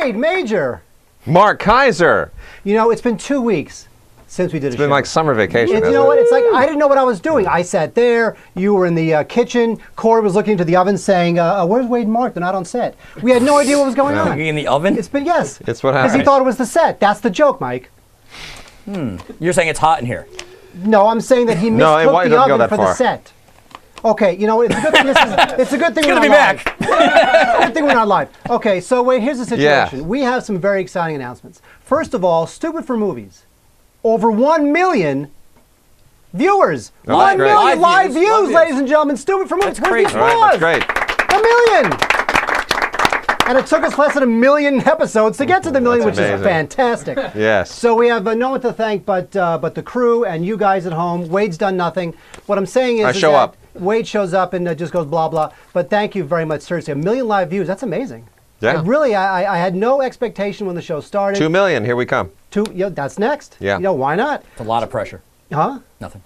Wade Major. Mark Keizer. You know, it's been 2 weeks since we did a show. It's been like summer vacation. You know what? It's like I didn't know what I was doing. I sat there. You were in the kitchen. Corey was looking into the oven saying, where's Wade and Mark? They're not on set. We had no idea what was going on. In the oven? It's been, yes. It's what happened. Because he thought it was the set. That's the joke, Mike. You're saying it's hot in here? No, I'm saying that he mistook the oven for the set. Okay, you know, it's a good thing. It's a good thing we're not live. It's a good thing we're not live. Okay, so wait, here's the situation. Yeah. We have some very exciting announcements. First of all, Stupid for Movies. Over 1 million viewers. Oh, 1 million live views, views, ladies and gentlemen. Stupid for Movies. That's crazy. Right, that's great. 1 million. And it took us less than 1 million episodes to get to the million, which is fantastic. Yes. So we have no one to thank but the crew and you guys at home. Wade's done nothing. What I'm saying is, that Wade shows up and just goes blah, blah. But thank you very much, seriously. 1 million live views, that's amazing. Yeah. I had no expectation when the show started. 2 million, here we come. That's next. Yeah. You know, why not? It's a lot of pressure. Huh? Nothing.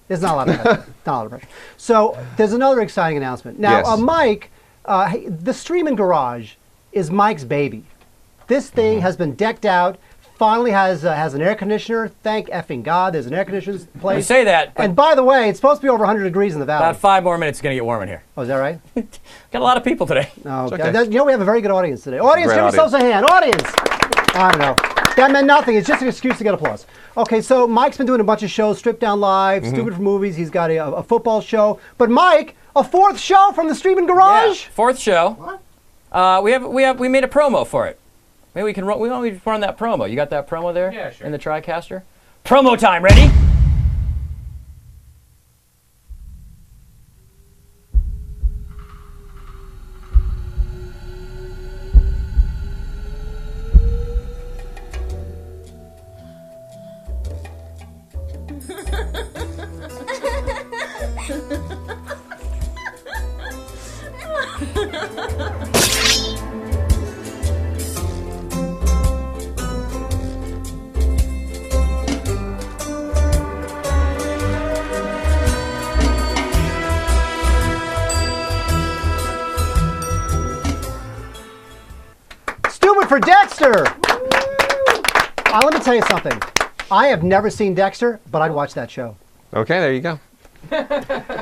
There's not a lot of pressure. Not a lot of pressure. So there's another exciting announcement. Now, Yes. Mike, the Streaming Garage is Mike's baby. This thing has been decked out. Finally has an air conditioner. Thank effing God, there's an air conditioner place. You say that. And by the way, it's supposed to be over 100 degrees in the valley. About 5 more minutes, it's going to get warm in here. Oh, is that right? Got a lot of people today. Oh, It's okay. okay. You know, we have a very good audience today. Audience, Great give yourselves a hand. Audience! I don't know. That meant nothing. It's just an excuse to get applause. Okay, so Mike's been doing a bunch of shows, Stripped Down Live, Stupid for Movies. He's got a football show. But Mike, a 4th show from the Streaming Garage? Yeah. 4th show. What? We made a promo for it. Maybe we can run that promo. You got that promo there? Yeah, sure. In the TriCaster? Promo time, ready? Stupid for Dexter! Let me tell you something. I have never seen Dexter, but I'd watch that show. Okay, there you go.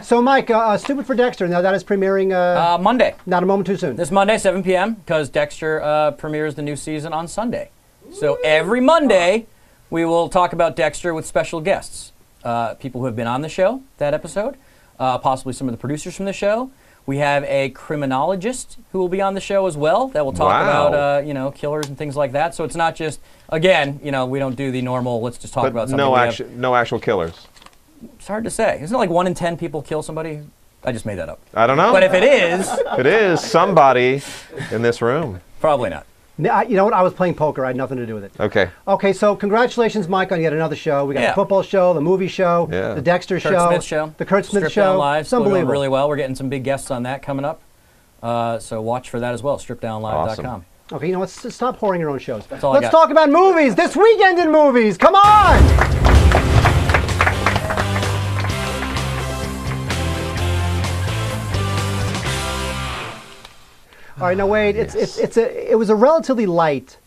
So, Mike, Stupid for Dexter, now that is premiering Monday. not a moment too soon. This Monday, 7 p.m., because Dexter premieres the new season on Sunday. So every Monday, we will talk about Dexter with special guests. People who have been on the show, that episode, possibly some of the producers from the show. We have a criminologist who will be on the show as well that will talk about, killers and things like that. So it's not just, again, we don't do the normal, let's just talk about something. No actual killers. It's hard to say. Isn't it like 1 in 10 people kill somebody? I just made that up. I don't know. But if it is... If it is somebody in this room. Probably not. You know what? I was playing poker. I had nothing to do with it. Okay. Okay, so congratulations, Mike, on yet another show. We got the football show, the movie show, the Dexter Kurt show, Smith show, the Kurt Smith Stripped show. Down Live. It's unbelievable. Doing really well. We're getting some big guests on that coming up. So watch for that as well. StrippedDownLive.com. Awesome. Okay, you know what? Stop whoring your own shows. That's all I Let's got. talk about movies. This weekend in movies. Come on! All right, now Wade, it was a relatively light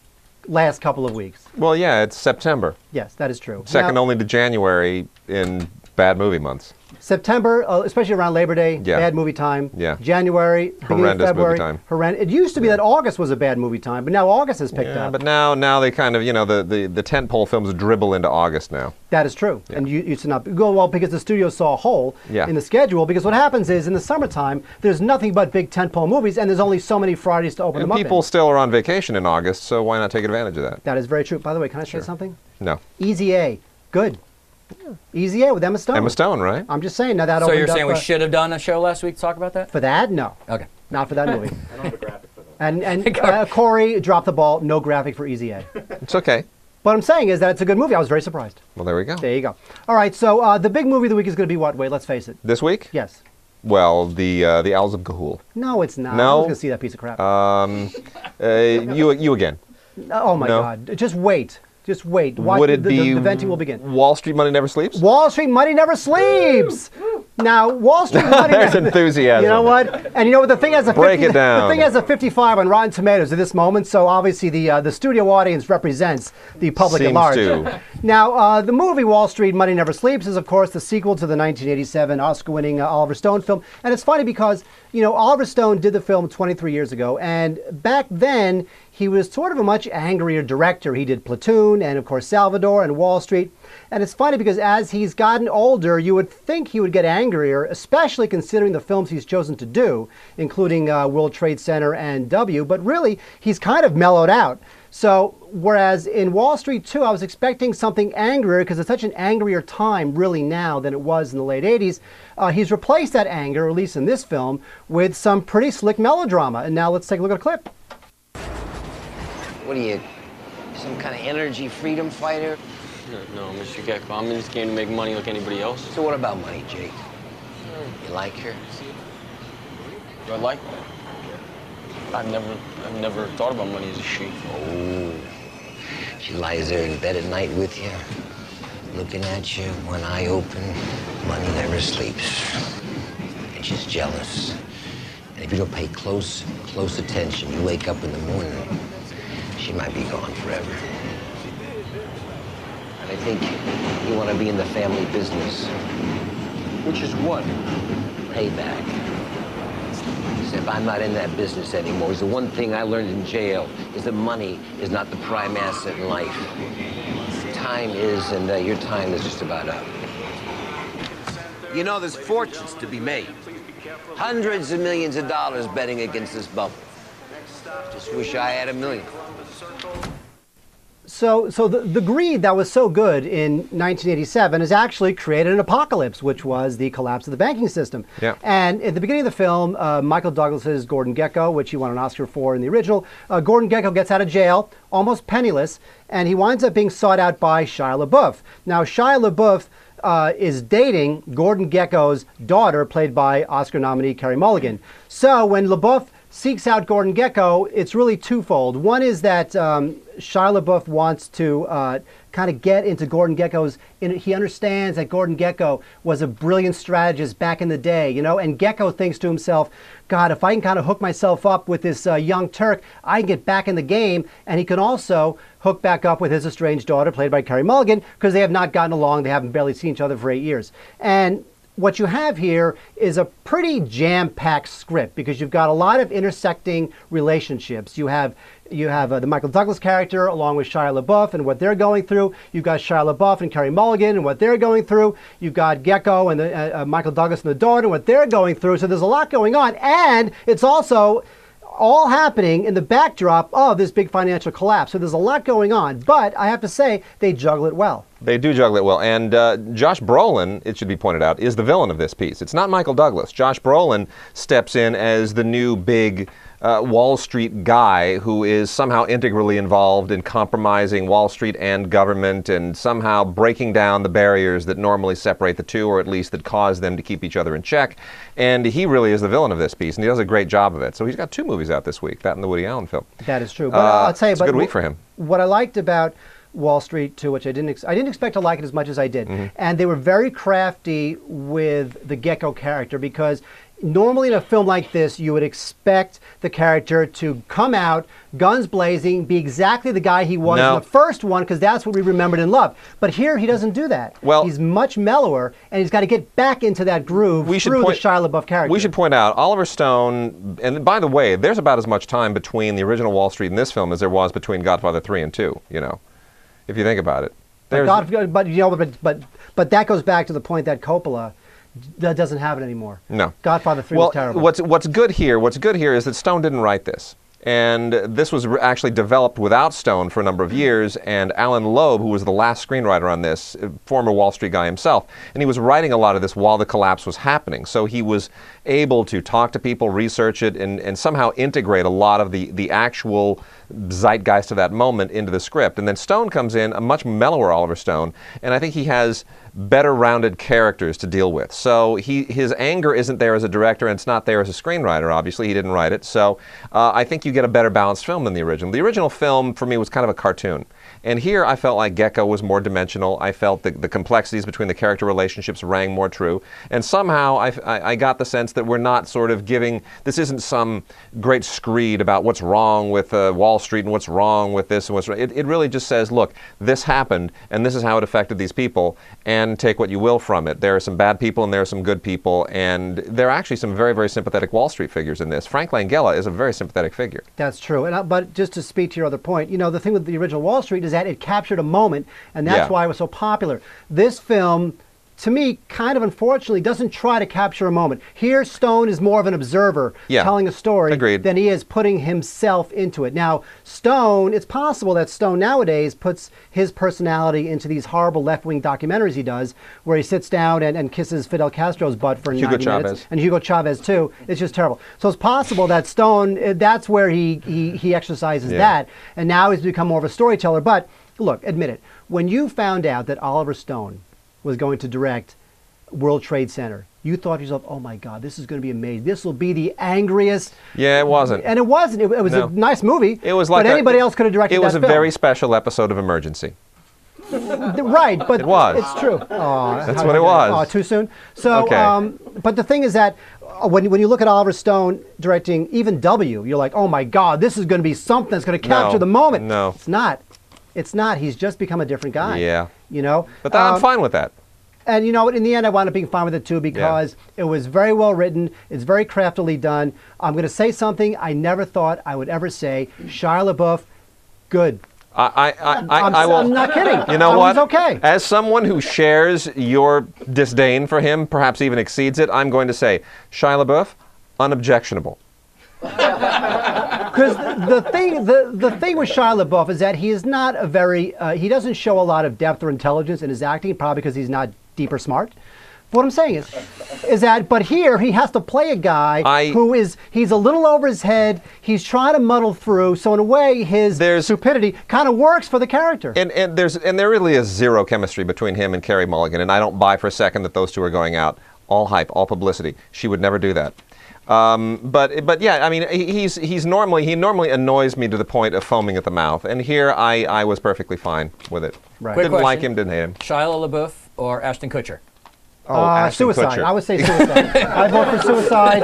last couple of weeks. Well, yeah, it's September. Yes, that is true. Second now, only to January in bad movie months. September, especially around Labor Day, bad movie time. Yeah. January, beginning of February, movie time. Horrendous. It used to be that August was a bad movie time, but now August has picked up. But now they kind of, the tentpole films dribble into August now. That is true. And you used to not go well because the studio saw a hole in the schedule. Because what happens is in the summertime, there's nothing but big tentpole movies, and there's only so many Fridays to open them up. And people still are on vacation in August, so why not take advantage of that? That is very true. By the way, can I say something? No. Easy A, good. Easy A with Emma Stone. Emma Stone, right? I'm just saying. Now that So opened you're saying up, we should have done a show last week to talk about that? For that? No. Okay. Not for that movie. I don't have a graphic for that. And Corey dropped the ball. No graphic for Easy A. It's okay. What I'm saying is that it's a good movie. I was very surprised. Well, there we go. There you go. All right, so the big movie of the week is going to be what? Wait, let's face it. This week? Yes. Well, the Owls of Ga'Hoole. No, it's not. No? I was going to see that piece of crap. You again. Oh, my God. Just wait. Just wait. Would it be the venting will begin. Wall Street Money Never Sleeps? Wall Street Money Never Sleeps! Now, Wall Street Money. There's enthusiasm. You know what? And you know what? The thing has a Break it down. The thing has a 55 on Rotten Tomatoes at this moment. So obviously the studio audience represents the public at Seems large. to. Now, the movie Wall Street Money Never Sleeps is, of course, the sequel to the 1987 Oscar-winning Oliver Stone film. And it's funny because, you know, Oliver Stone did the film 23 years ago, and back then he was sort of a much angrier director. He did Platoon and, of course, Salvador and Wall Street. And it's funny because as he's gotten older, you would think he would get angrier, especially considering the films he's chosen to do, including World Trade Center and W. But really, he's kind of mellowed out. So, whereas in Wall Street 2, I was expecting something angrier because it's such an angrier time really now than it was in the late 80s. He's replaced that anger, at least in this film, with some pretty slick melodrama. And now let's take a look at a clip. What are you, some kind of energy freedom fighter? No, Mr. Gecko, I'm in this game to make money like anybody else. So what about money, Jake? You like her? Do I like her? I've never thought about money as a she. Oh, she lies there in bed at night with you, looking at you, one eye open, money never sleeps. And she's jealous. And if you don't pay close attention, you wake up in the morning, she might be gone forever. And I think you want to be in the family business. Which is what? Payback. So if I'm not in that business anymore, because the one thing I learned in jail is that money is not the prime asset in life. Time is, and your time is just about up. You know, there's fortunes to be made. Hundreds of millions of dollars betting against this bubble. Just wish I had $1 million. So the greed that was so good in 1987 has actually created an apocalypse, which was the collapse of the banking system. Yeah. And at the beginning of the film, Michael Douglas's Gordon Gekko, which he won an Oscar for in the original, Gordon Gekko gets out of jail, almost penniless, and he winds up being sought out by Shia LaBeouf. Now, Shia LaBeouf is dating Gordon Gekko's daughter, played by Oscar nominee Carey Mulligan. So when LaBeouf seeks out Gordon Gekko, it's really twofold. One is that Shia LaBeouf wants to kind of get into Gordon Gekko's, he understands that Gordon Gekko was a brilliant strategist back in the day, you know, and Gekko thinks to himself, God, if I can kind of hook myself up with this young Turk, I can get back in the game, and he can also hook back up with his estranged daughter, played by Carey Mulligan, because they have not gotten along, they haven't barely seen each other for 8 years. And what you have here is a pretty jam-packed script because you've got a lot of intersecting relationships. You have the Michael Douglas character along with Shia LaBeouf and what they're going through. You've got Shia LaBeouf and Carey Mulligan and what they're going through. You've got Gekko and Michael Douglas and the daughter and what they're going through. So there's a lot going on, and it's also all happening in the backdrop of this big financial collapse. So there's a lot going on, but I have to say they juggle it well. They do juggle it well. And Josh Brolin, it should be pointed out, is the villain of this piece. It's not Michael Douglas. Josh Brolin steps in as the new big Wall Street guy who is somehow integrally involved in compromising Wall Street and government and somehow breaking down the barriers that normally separate the two, or at least that cause them to keep each other in check. And he really is the villain of this piece, and he does a great job of it. So he's got 2 movies out this week, that and the Woody Allen film. That is true. But I'll tell you, it's a good week for him. What I liked about Wall Street 2, which I didn't expect to like it as much as I did. Mm-hmm. And they were very crafty with the Gekko character because normally in a film like this, you would expect the character to come out, guns blazing, be exactly the guy he was in the first one, because that's what we remembered and loved. But here, he doesn't do that. Well, he's much mellower, and he's got to get back into that groove through the Shia LaBeouf character. We should point out, Oliver Stone, and by the way, there's about as much time between the original Wall Street and this film as there was between Godfather 3 and 2, you know, if you think about it. But that goes back to the point that Coppola doesn't have it anymore. No. Godfather 3 was terrible. What's good here is that Stone didn't write this. And this was actually developed without Stone for a number of years, and Alan Loeb, who was the last screenwriter on this, former Wall Street guy himself, and he was writing a lot of this while the collapse was happening. So he was able to talk to people, research it, and somehow integrate a lot of the actual zeitgeist of that moment into the script. And then Stone comes in, a much mellower Oliver Stone, and I think he has better rounded characters to deal with. So his anger isn't there as a director, and it's not there as a screenwriter, obviously. He didn't write it. So I think you get a better balanced film than the original. The original film, for me, was kind of a cartoon. And here I felt like Gecko was more dimensional. I felt the complexities between the character relationships rang more true. And somehow I got the sense that we're not sort of giving, this isn't some great screed about what's wrong with Wall Street and what's wrong with this and what's wrong. It really just says, look, this happened and this is how it affected these people, and take what you will from it. There are some bad people and there are some good people, and there are actually some very, very sympathetic Wall Street figures in this. Frank Langella is a very sympathetic figure. That's true. But just to speak to your other point, you know, the thing with the original Wall Street is that it captured a moment, and that's why it was so popular. This film, to me, kind of unfortunately doesn't try to capture a moment. Here, Stone is more of an observer telling a story than he is putting himself into it. Now, Stone, it's possible that Stone nowadays puts his personality into these horrible left-wing documentaries he does, where he sits down and kisses Fidel Castro's butt for 90 minutes. And Hugo Chavez, too. It's just terrible. So it's possible that Stone, that's where he exercises that, and now he's become more of a storyteller. But, look, admit it, when you found out that Oliver Stone was going to direct World Trade Center, you thought to yourself, oh my God, this is going to be amazing. This will be the angriest. Yeah, it wasn't. And it wasn't. It was a nice movie. It was like but anybody else could have directed that film. It was a very special episode of Emergency. Right, but it was. It's true. That's what it was. Oh, too soon? So, but the thing is that when you look at Oliver Stone directing even W, you're like, oh my God, this is going to be something that's going to capture the moment. No. It's not. It's not. He's just become a different guy. Yeah. You know? But I'm fine with that. And you know what? In the end, I wound up being fine with it too, because it was very well written. It's very craftily done. I'm going to say something I never thought I would ever say. Shia LaBeouf, good. I'm not kidding. You know what? Okay. As someone who shares your disdain for him, perhaps even exceeds it, I'm going to say, Shia LaBeouf, unobjectionable. Because the thing with Shia LaBeouf is that he is not a very, he doesn't show a lot of depth or intelligence in his acting, probably because he's not deep or smart. But what I'm saying is that, but here he has to play a guy who is, he's a little over his head, he's trying to muddle through, so in a way his stupidity kind of works for the character. And there really is zero chemistry between him and Carey Mulligan, and I don't buy for a second that those two are going out. All hype, all publicity. She would never do that. But yeah, I mean, he normally annoys me to the point of foaming at the mouth, and here I was perfectly fine with it. Right. Didn't like him, didn't hate him. Shia LaBeouf or Ashton Kutcher? Suicide. Kutcher. I would say suicide. I vote for suicide.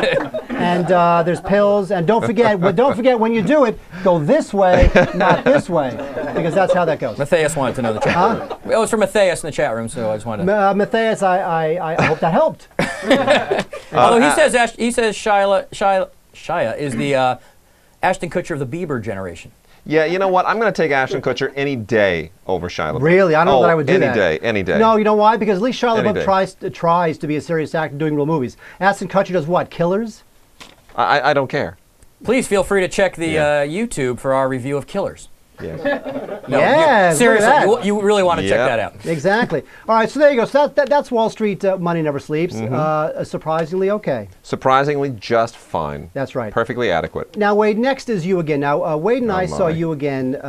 And there's pills. And don't forget when you do it, go this way, not this way, because that's how that goes. Matthias wanted to know the chat room. It was from Matthias in the chat room, so I just wanted to. Matthias, I hope that helped. Although he says Shia is the Ashton Kutcher of the Bieber generation. Yeah, you know what? I'm going to take Ashton Kutcher any day over Shia LaBeouf. Really? I don't know that I would do that. Any day. No, you know why? Because at least Shia LaBeouf tries to be a serious actor doing real movies. Ashton Kutcher does what? Killers? I don't care. Please feel free to check the YouTube for our review of Killers. Yes. Seriously, you really want to check that out. Exactly. All right, so there you go. So that's Wall Street Money Never Sleeps. Surprisingly okay. Surprisingly just fine. That's right. Perfectly adequate. Now, Wade, next is you again. Now, Wade and I saw you again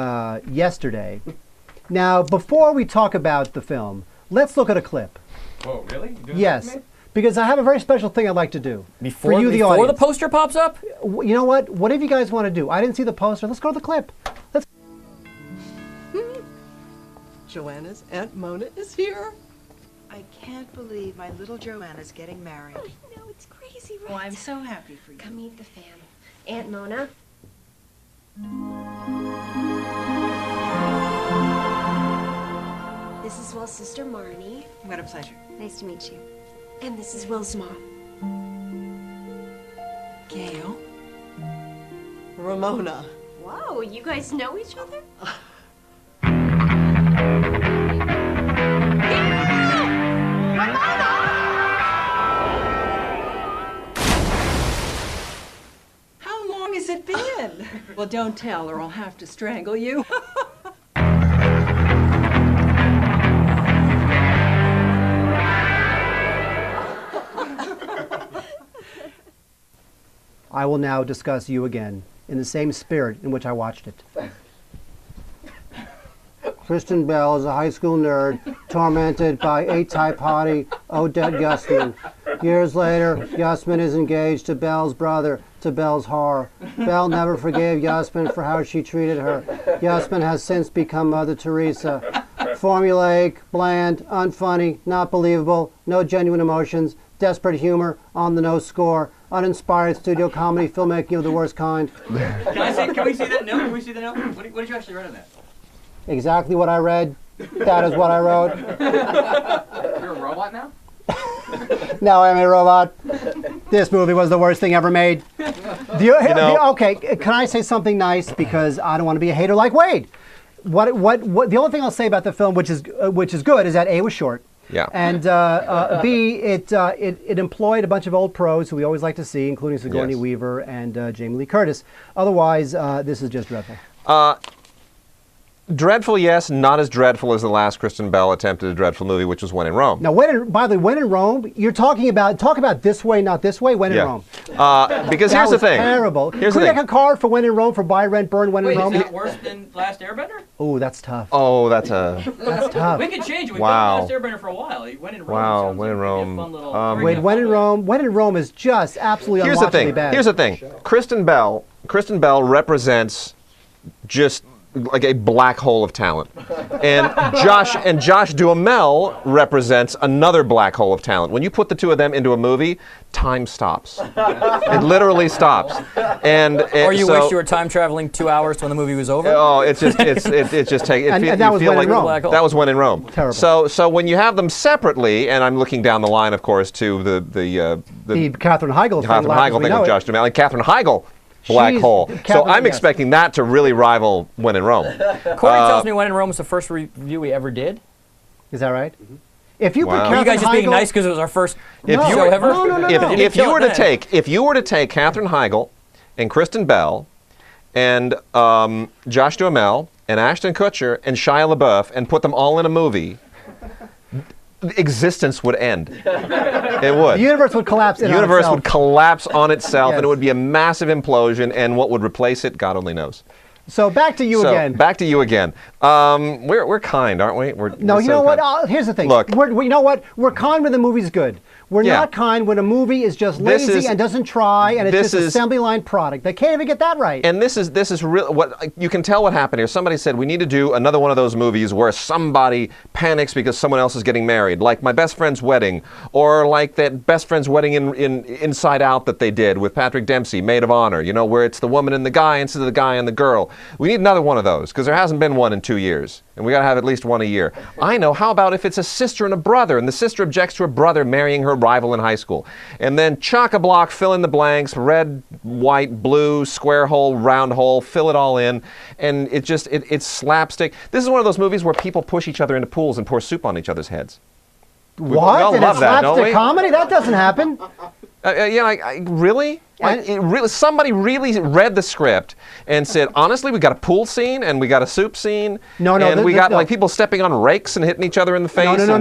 yesterday. Now, before we talk about the film, let's look at a clip. Oh, really? Yes. Because I have a very special thing I'd like to do. Before the audience. Before the poster pops up? You know what? Whatever you guys want to do. I didn't see the poster. Let's go to the clip. Let's. Joanna's Aunt Mona is here. I can't believe my little Joanna's getting married. I know, it's crazy, right? Oh, I'm so happy for you. Come meet the fam. Aunt Mona. This is Will's sister, Marnie. What a pleasure. Nice to meet you. And this is Will's mom. Gail. Ramona. Whoa, you guys know each other? How long has it been? Well, don't tell or I'll have to strangle you. I will now discuss you again in the same spirit in which I watched it. Kristen Bell is a high school nerd tormented by A-type hottie Odette Gustman. Years later, Yasmin is engaged to Belle's brother, to Belle's horror. Belle never forgave Yasmin for how she treated her. Yasmin has since become Mother Teresa. Formulaic, bland, unfunny, not believable, no genuine emotions, desperate humor, on the nose score, uninspired studio comedy filmmaking of the worst kind. Can we see that note? Can we see the note? What did you actually write on that? Exactly what I read. That is what I wrote. You're a robot now? Now I'm a robot. This movie was the worst thing ever made. Okay, can I say something nice, because I don't want to be a hater like Wade? What? The only thing I'll say about the film, which is good, is that A, was short. Yeah. And B, it employed a bunch of old pros who we always like to see, including Sigourney Weaver and Jamie Lee Curtis. Otherwise, this is just dreadful. Dreadful, yes. Not as dreadful as the last Kristen Bell attempted a dreadful movie, which was When in Rome. Now, by the way, When in Rome, you're talk about This Way, Not This Way, When in Rome. Because here's the thing. Terrible. Here's Can the we thing. make a card for When in Rome for Buy, Rent, Burn, When in Rome? Is that worse than Last Airbender? Oh, that's tough. Oh, that's tough. We could change it. We've Wow. done Last Airbender for a while. When in Rome. Wow, sounds When in like it'd Rome. be a fun little Wait, When in Rome is just absolutely unwatchably bad. Here's the thing. Kristen Bell represents just like a black hole of talent, and Josh Duhamel represents another black hole of talent. When you put the two of them into a movie, time stops. It literally stops. Or you wish you were time traveling 2 hours to when the movie was over. Oh, it just takes. And that was When in Rome. That was When in Rome. Terrible. So when you have them separately, and I'm looking down the line, of course, to the Katherine Heigl thing with Josh Duhamel and Katherine Heigl. Black hole. So I'm expecting that to really rival When in Rome. Corey tells me When in Rome was the first review we ever did. Is that right? If you put Are you guys just being nice because it was our first show ever? No. If you were to take Katherine Heigl and Kristen Bell and Josh Duhamel and Ashton Kutcher and Shia LaBeouf and put them all in a movie, existence would end. It would. The universe would collapse. The universe would collapse on itself, Yes. and it would be a massive implosion. And what would replace it, God only knows. So back to you again. Back to you again. We're kind, aren't we? We're you know what? Here's the thing. Look, you know what? We're kind when the movie's good. We're not kind when a movie is just lazy and doesn't try, and it's just an assembly line product. They can't even get that right. And this is real. What you can tell what happened here. Somebody said we need to do another one of those movies where somebody panics because someone else is getting married, like My Best Friend's Wedding, or like that Best Friend's Wedding in Inside Out that they did with Patrick Dempsey, Maid of Honor. You know, where it's the woman and the guy instead of the guy and the girl. We need another one of those because there hasn't been one in 2 years, and we got to have at least one a year. I know. How about if it's a sister and a brother, and the sister objects to her brother marrying her rival in high school? And then chock-a-block, fill in the blanks, red, white, blue, square hole, round hole, fill it all in. And it's slapstick. This is one of those movies where people push each other into pools and pour soup on each other's heads. What? We all And love it's that, don't slapstick we? comedy? That doesn't happen. Really? Somebody really read the script and said, honestly, we got a pool scene and we got a soup scene. And we got like people stepping on rakes and hitting each other in the face. No.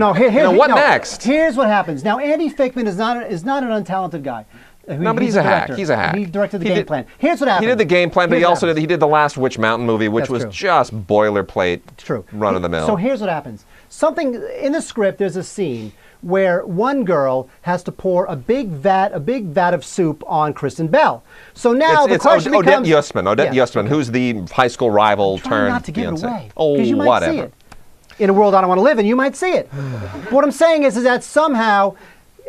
What next? Here's what happens. Now, Andy Fickman is not an untalented guy. No, but he's a hack. He's a hack. He directed the game plan. Here's what happened. He did the game plan, but he did the last Witch Mountain movie, which was just boilerplate, run of the mill. So here's what happens. Something in the script. There's a scene where one girl has to pour a big vat of soup on Kristen Bell. So now the question becomes... Odette Yustman, who's the high school rival turned not to give it away. Oh, you might whatever. see it. In a world I don't want to live in, you might see it. What I'm saying is that somehow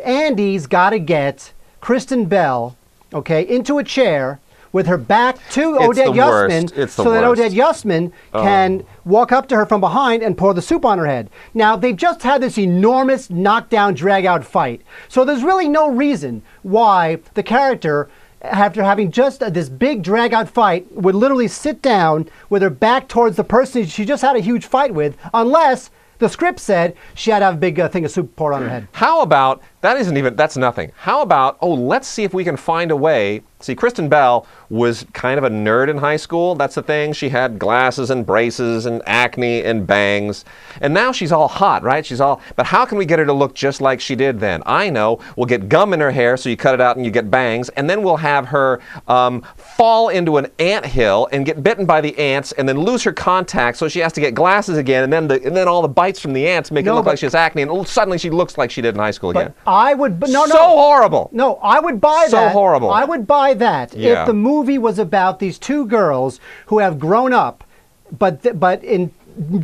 Andy's got to get Kristen Bell, into a chair with her back to Odette Yustman so that Odette Yustman can walk up to her from behind and pour the soup on her head. Now, they've just had this enormous knockdown, drag-out fight. So there's really no reason why the character, after having just this big drag-out fight, would literally sit down with her back towards the person she just had a huge fight with, unless the script said she had to have a big thing of soup poured on her head. How about, that's nothing. How about, let's see if we can find a way. See, Kristen Bell was kind of a nerd in high school. That's the thing. She had glasses and braces and acne and bangs. And now she's all hot, right? But how can we get her to look just like she did then? I know. We'll get gum in her hair so you cut it out and you get bangs. And then we'll have her fall into an anthill and get bitten by the ants and then lose her contacts so she has to get glasses again. And then all the bites from the ants make it look like she has acne. And suddenly she looks like she did in high school again. I would, but no. So horrible. No, I would buy So that. horrible. I would buy that Yeah. if the movie was about these two girls who have grown up, but in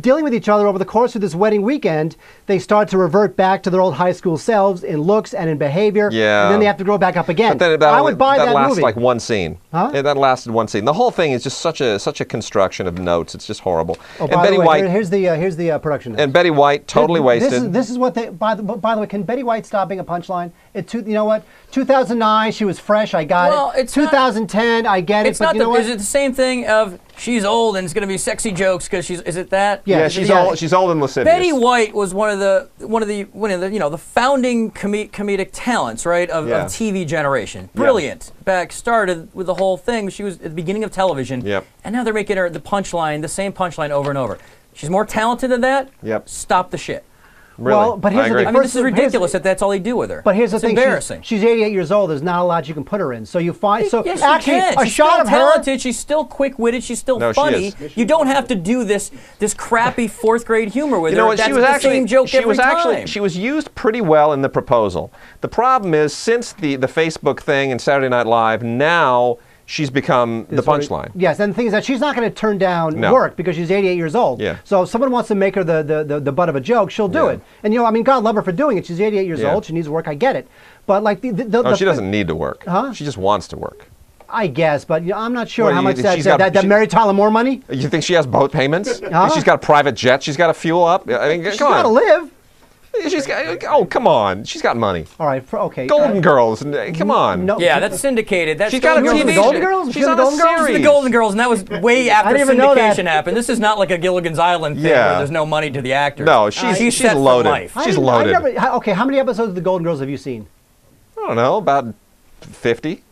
dealing with each other over the course of this wedding weekend, they start to revert back to their old high school selves in looks and in behavior. Yeah. And then they have to grow back up again. But then I would buy that lasts movie. like one scene. Huh? Yeah, that lasted one scene. The whole thing is just such a construction of notes. It's just horrible. Oh, and by Betty the way, White here's the production notes. and Betty White totally wasted. This is what they. By the way, can Betty White stop being a punchline? You know what? 2009, she was fresh. I got Well, it. it's not- 2010, I get it. It's But not you know what? is it the same thing of she's old and it's going to be sexy jokes because she's, is it that? Yeah, Yeah, she's yeah. old. She's old and lascivious. Betty White was one of the the founding comedic talents, right, of Yeah. TV generation. Brilliant. Started with the whole thing. She was at the beginning of television. Yep. And now they're making her the same punchline over and over. She's more talented than that. Yep. Stop the shit. Really? Well, but here's I the agree. thing. I mean, this is Here's- ridiculous that that's all they do with her. But here's the It's thing. embarrassing. She's 88 years old. There's not a lot you can put her in. So you find. So yes, actually, you can. a She's shot still of her. talented. She's still quick-witted. She's still No, she funny. is. You don't have to do this crappy fourth-grade humor with You know her. what? That's She was the actually same joke she every was actually time. she was used pretty well in The Proposal. The problem is since the Facebook thing and Saturday Night Live, now she's become the punchline. Yes, and the thing is that she's not going to turn down No. work because she's 88 years old. Yeah. So if someone wants to make her the butt of a joke, she'll do Yeah. it. And I mean, God love her for doing it. She's 88 years Yeah. old. She needs work. I get it. But like Oh, she doesn't need to work. Huh? She just wants to work. I guess, but I'm not sure Well, how you- much she's got- that she- Mary Tyler Moore money. You think she has boat payments? Huh? She's got a private jet. She's got to fuel up. I mean, She's come got to on. live. She's got. Oh, come on. She's got money. All right. Okay. Golden Girls. Come on. No. Yeah, that's syndicated. That's She's got a Golden TV Girls. Golden Girls? She's She's on the a Golden Girls? This is series. the Golden Girls, and that was way after didn't even know that. syndication happened. This is not like a Gilligan's Island thing Yeah. where there's no money to the actors. No, she's set for loaded. life. I She's didn't- loaded. Okay, how many episodes of the Golden Girls have you seen? I don't know, about 50.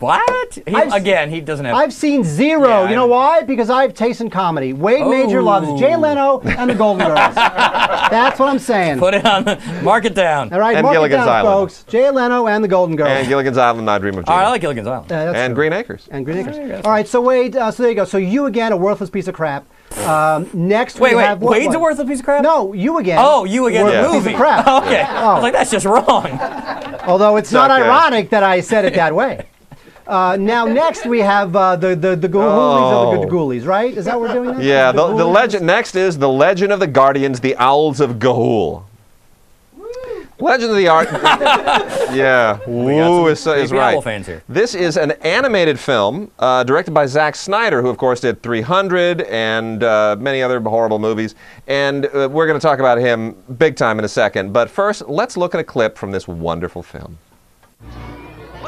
What? He doesn't have. I've seen zero. Yeah, You know why? Because I have taste in comedy. Wade Major loves Jay Leno and the Golden Girls. That's what I'm saying. Put it on. Mark it down. All right, And mark it Gilligan's down, Island. folks. Jay Leno and the Golden Girls. And Gilligan's Island, I Dream of All right, I Jeannie. like Gilligan's Island. That's And true. Green Acres. And Green Acres. All right, so Wade, so there you go. So you again, a worthless piece of crap. Next, Wait, we have what? Wade's a worthless piece of crap? No, you again. Oh, you again, worthless the piece movie. of crap. Okay. I was like, that's just wrong. Although it's not Okay. ironic that I said it that way. Now, next we have the Ghoulies of the Ghoulies, right? Is that what we're doing now? Yeah, the Ghoulies? legend. Next is the Legend of the Guardians, the Owls of Ga'Hoole. Legend of the Art. Yeah, woo is Creepy right. Owl fans here. This is an animated film directed by Zack Snyder, who of course did 300 and many other horrible movies. And we're going to talk about him big time in a second. But first, let's look at a clip from this wonderful film.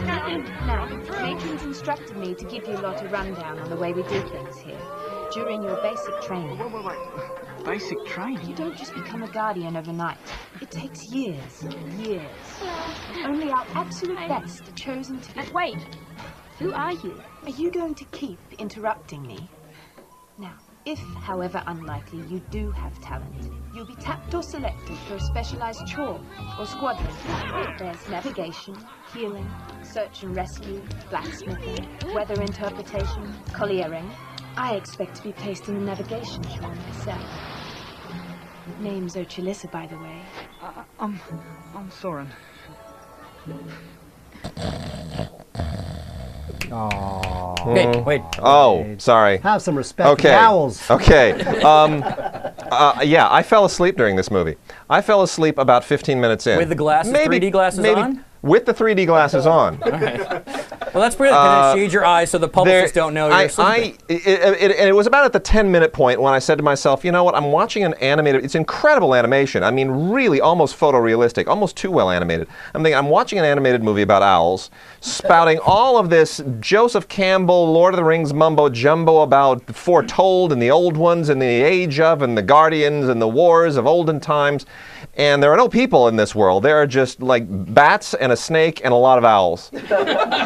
Now, Matron's instructed me to give you lot a rundown on the way we do things here. During your basic training. Basic training? You don't just become a guardian overnight. It takes years and years. Only our absolute best are chosen to be... Wait! Who are you? Are you going to keep interrupting me? Now, if, however unlikely, you do have talent, you'll be tapped or selected for a specialized chore or squadron. There's navigation, healing, search and rescue, blacksmithing, weather interpretation, colliery. I expect to be placed in the navigation chore myself. Name's Ochalissa, by the way. I'm Soren. Wait. Oh, sorry. Have some respect Okay. for the owls. Okay. Yeah, I fell asleep during this movie. I fell asleep about 15 minutes in. With the glasses, 3D glasses on? With the 3D glasses on. Well, that's brilliant. Can shade your eyes so the publicists don't know you're sleeping. And it was about at the 10-minute point when I said to myself, you know what, I'm watching an animated, it's incredible animation. I mean, really almost photorealistic, almost too well animated. I'm thinking, I'm watching an animated movie about owls, spouting all of this Joseph Campbell, Lord of the Rings mumbo-jumbo about foretold and the old ones and the age of and the guardians and the wars of olden times. And there are no people in this world. There are just like bats and a snake and a lot of owls.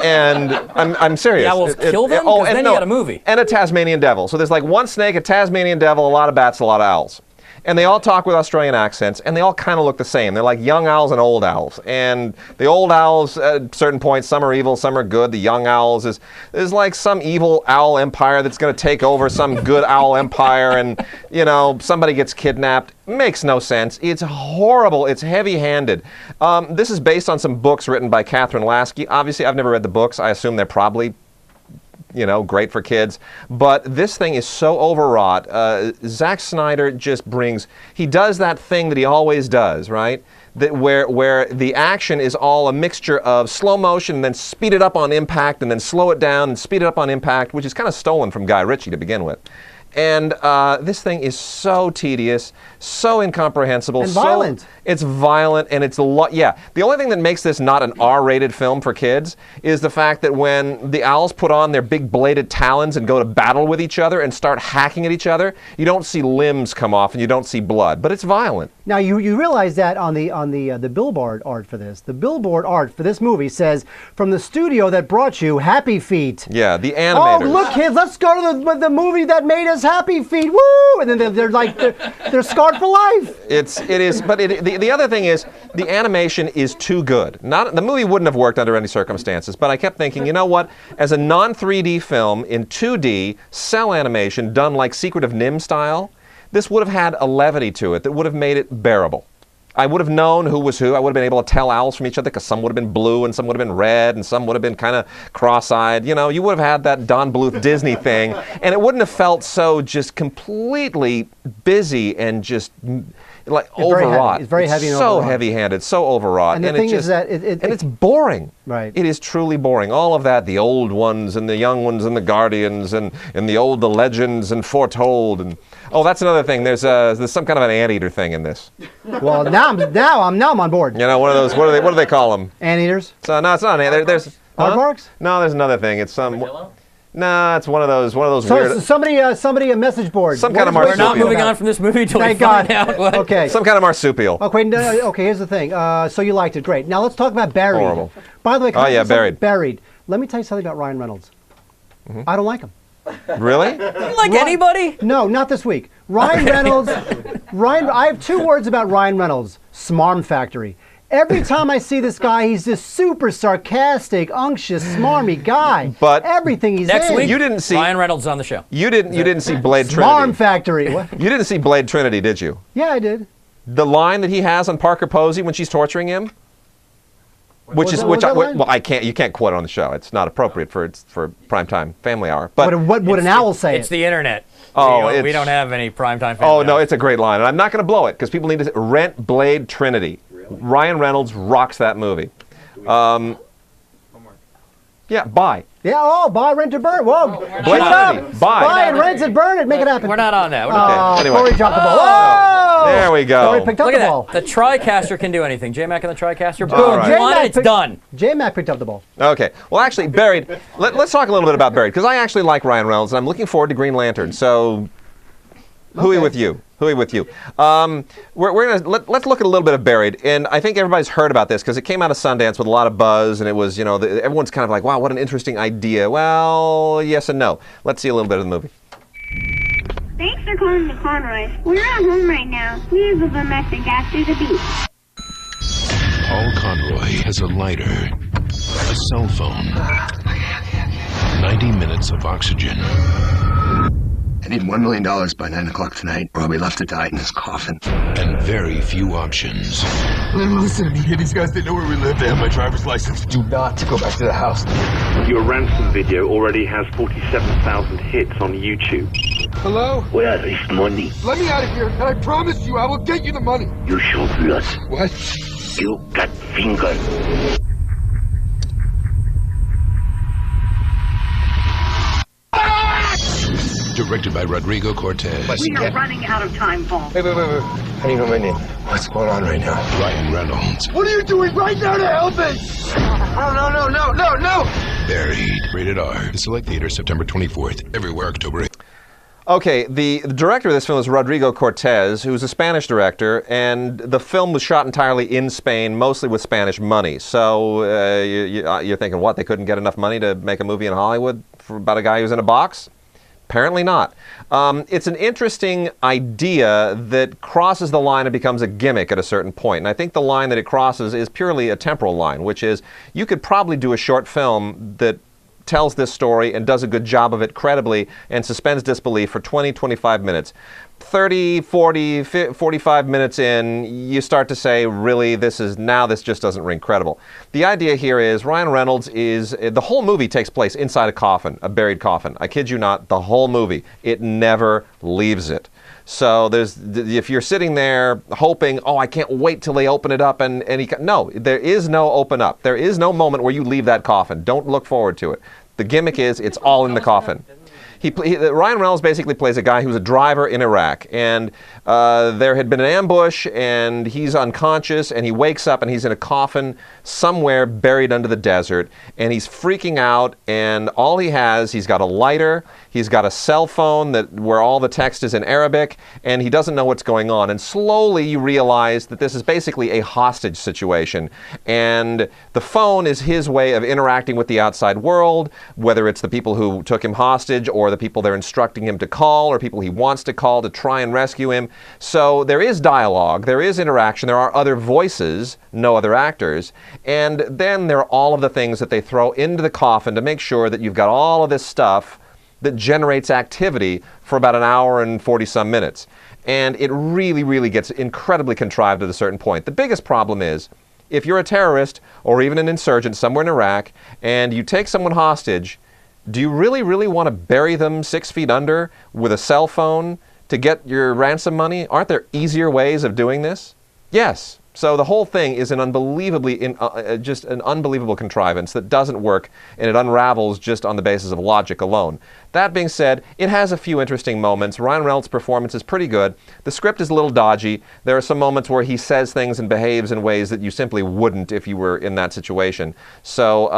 And I'm serious. The owls kill them? 'Cause then you got a movie. And a Tasmanian devil. So there's like one snake, a Tasmanian devil, a lot of bats, a lot of owls. And they all talk with Australian accents, and they all kind of look the same. They're like young owls and old owls. And the old owls, at certain points, some are evil, some are good. The young owls is like some evil owl empire that's going to take over some good owl empire, and, you know, somebody gets kidnapped. Makes no sense. It's horrible. It's heavy-handed. This is based on some books written by Catherine Lasky. Obviously, I've never read the books. I assume they're probably, you know, great for kids. But this thing is so overwrought. Zack Snyder just he does that thing that he always does, right? Where the action is all a mixture of slow motion and then speed it up on impact and then slow it down and speed it up on impact, which is kind of stolen from Guy Ritchie to begin with. And this thing is so tedious, so incomprehensible. And violent. It's violent, and it's a lot. Yeah, the only thing that makes this not an R-rated film for kids is the fact that when the owls put on their big bladed talons and go to battle with each other and start hacking at each other, you don't see limbs come off and you don't see blood, but it's violent. Now you realize that on the billboard art for this, the billboard art for this movie says, "From the studio that brought you Happy Feet." Yeah, the animators. Oh, look, kids, let's go to the movie that made us Happy Feet. Woo! And then they're scarred for life. It is, but the other thing is the animation is too good. The movie wouldn't have worked under any circumstances, but I kept thinking, you know what? As a non-3D film in 2D cell animation done like Secret of NIMH style, this would have had a levity to it that would have made it bearable. I would have known who was who. I would have been able to tell owls from each other because some would have been blue and some would have been red and some would have been kind of cross-eyed. You know, you would have had that Don Bluth Disney thing, and it wouldn't have felt so just completely busy and just like overwrought. It's very heavy and so overwrought. Heavy-handed, so overwrought. And the thing is that it's boring. Right. It is truly boring. All of that, the old ones and the young ones and the Guardians and the legends and Foretold and oh, that's another thing. There's some kind of an anteater thing in this. Well, now I'm on board. You know, one of those. What do they call them? Anteaters. So no, it's not an anteater. There's aardvarks. No, there's another thing. It's some. No, it's one of those weird. Somebody a message board. Some kind of marsupial. We're not moving on from this movie until we find out what. Okay. Some kind of marsupial. Okay, okay. Here's the thing. So you liked it, great. Now let's talk about Buried. Horrible. By the way, Buried. Buried. Let me tell you something about Ryan Reynolds. I don't like him. Really? Like anybody? No, not this week. Ryan Reynolds. I have two words about Ryan Reynolds. Smarm Factory. Every time I see this guy, he's this super sarcastic, unctuous, smarmy guy. But everything he's next in. week, you didn't see Ryan Reynolds on the show. You didn't see Blade Trinity. Smarm Factory. What? You didn't see Blade Trinity, did you? Yeah, I did. The line that he has on Parker Posey when she's torturing him. You can't quote it on the show. It's not appropriate for primetime family hour. But what would an owl say? It's the internet. Oh, we don't have any primetime family Oh no, hours. it's a great line, and I'm not going to blow it because people need to rent Blade Trinity. Really? Ryan Reynolds rocks that movie. Yeah, buy. Yeah, buy, rent, or burn. Whoa, Blade Trinity. Buy and rent and burn it. Make it happen. We're not on that. Okay, anyway. Corey dropped the ball. Whoa! There we go. Corey picked up Look the at ball. that. The TriCaster can do anything. J-Mac and the TriCaster. Boom. All right. You want it, it's done. J-Mac picked up the ball. Okay. Well, actually, Buried. Let's talk a little bit about Buried because I actually like Ryan Reynolds, and I'm looking forward to Green Lantern. So, hooey with you. Hooey with you. We're gonna let's look at a little bit of Buried, and I think everybody's heard about this because it came out of Sundance with a lot of buzz, and it was everyone's kind of like, wow, what an interesting idea. Well, yes and no. Let's see a little bit of the movie. Thanks for calling the Conroys. We're at home right now. Please leave a message after the beep. Paul Conroy has a lighter, a cell phone, 90 minutes of oxygen. I need $1 million by 9 o'clock tonight, or I'll be left to die in this coffin. And very few options. Listen to me. These guys didn't know where we lived. They have my driver's license. Do not go back to the house. Your ransom video already has 47,000 hits on YouTube. Hello? Where is money? Let me out of here, and I promise you I will get you the money. You show blood. What? You got fingers. Directed by Rodrigo Cortez. We are running out of time, Paul. Wait. I need to know my name. What's going on right now? Ryan Reynolds. What are you doing right now to help me? Oh, no. Buried. Rated R. In select theaters September 24th. Everywhere October 8th. Okay, the director of this film is Rodrigo Cortez, who's a Spanish director, and the film was shot entirely in Spain, mostly with Spanish money. So you're thinking, what, they couldn't get enough money to make a movie in Hollywood about a guy who's in a box? Apparently not. It's an interesting idea that crosses the line and becomes a gimmick at a certain point. And I think the line that it crosses is purely a temporal line, which is you could probably do a short film that tells this story and does a good job of it credibly and suspends disbelief for 20, 25 minutes. 30, 40, 45 minutes in, you start to say, really, this just doesn't ring credible. The idea here is Ryan Reynolds the whole movie takes place inside a coffin, a buried coffin. I kid you not, the whole movie. It never leaves it. So if you're sitting there hoping, oh, I can't wait till they open it up, no, there is no open up. There is no moment where you leave that coffin. Don't look forward to it. The gimmick is it's all in the coffin. Ryan Reynolds basically plays a guy who's a driver in Iraq, and there had been an ambush, and he's unconscious, and he wakes up, and he's in a coffin somewhere buried under the desert, and he's freaking out, and all he's got a lighter, he's got a cell phone where all the text is in Arabic, and he doesn't know what's going on, and slowly you realize that this is basically a hostage situation, and the phone is his way of interacting with the outside world, whether it's the people who took him hostage, or the people they're instructing him to call, or people he wants to call to try and rescue him. So there is dialogue, there is interaction, there are other voices, no other actors, and then there are all of the things that they throw into the coffin to make sure that you've got all of this stuff that generates activity for about an hour and 40-some minutes. And it really, really gets incredibly contrived at a certain point. The biggest problem is, if you're a terrorist or even an insurgent somewhere in Iraq, and you take someone hostage, do you really, really want to bury them 6 feet under with a cell phone to get your ransom money? Aren't there easier ways of doing this? Yes. So the whole thing is just an unbelievable contrivance that doesn't work, and it unravels just on the basis of logic alone. That being said, it has a few interesting moments. Ryan Reynolds' performance is pretty good. The script is a little dodgy. There are some moments where he says things and behaves in ways that you simply wouldn't if you were in that situation. So,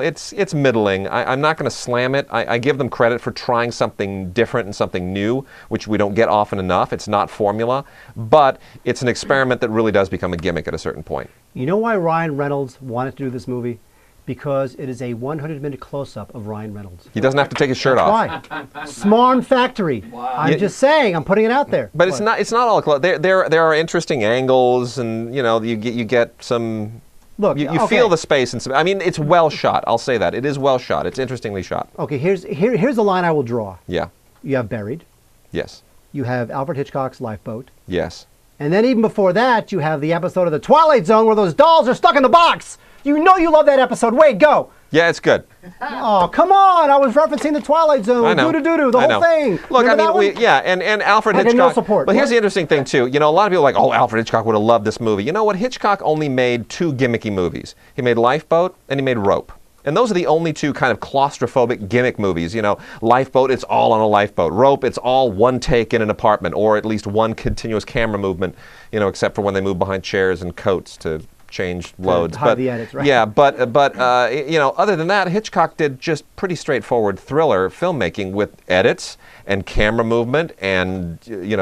it's middling. I'm not going to slam it. I give them credit for trying something different and something new, which we don't get often enough. It's not formula, but it's an experiment that really does become a gimmick at a certain point. You know why Ryan Reynolds wanted to do this movie? Because it is a 100-minute close-up of Ryan Reynolds. He doesn't have to take his shirt off. Why? Smarm Factory. Wow. I'm just saying. I'm putting it out there. But it's not all close. There are interesting angles, and you get some. Look, you feel the space and some. I mean, it's well shot. I'll say that it is well shot. It's interestingly shot. Okay, here's the line I will draw. Yeah. You have Buried. Yes. You have Alfred Hitchcock's Lifeboat. Yes. And then even before that, you have the episode of The Twilight Zone where those dolls are stuck in the box. You know you love that episode. Wait, go. Yeah, it's good. Oh, come on. I was referencing The Twilight Zone. I know. The whole thing. Look, and Alfred Hitchcock. No support. But here's the interesting thing, too. A lot of people are like, oh, Alfred Hitchcock would have loved this movie. You know what? Hitchcock only made 2 gimmicky movies. He made Lifeboat and he made Rope. And those are the only 2 kind of claustrophobic gimmick movies. Lifeboat, it's all on a lifeboat. Rope, it's all one take in an apartment, or at least one continuous camera movement, except for when they move behind chairs and coats to change loads. Hide the edits, right? Yeah, but other than that, Hitchcock did just pretty straightforward thriller filmmaking with edits and camera movement and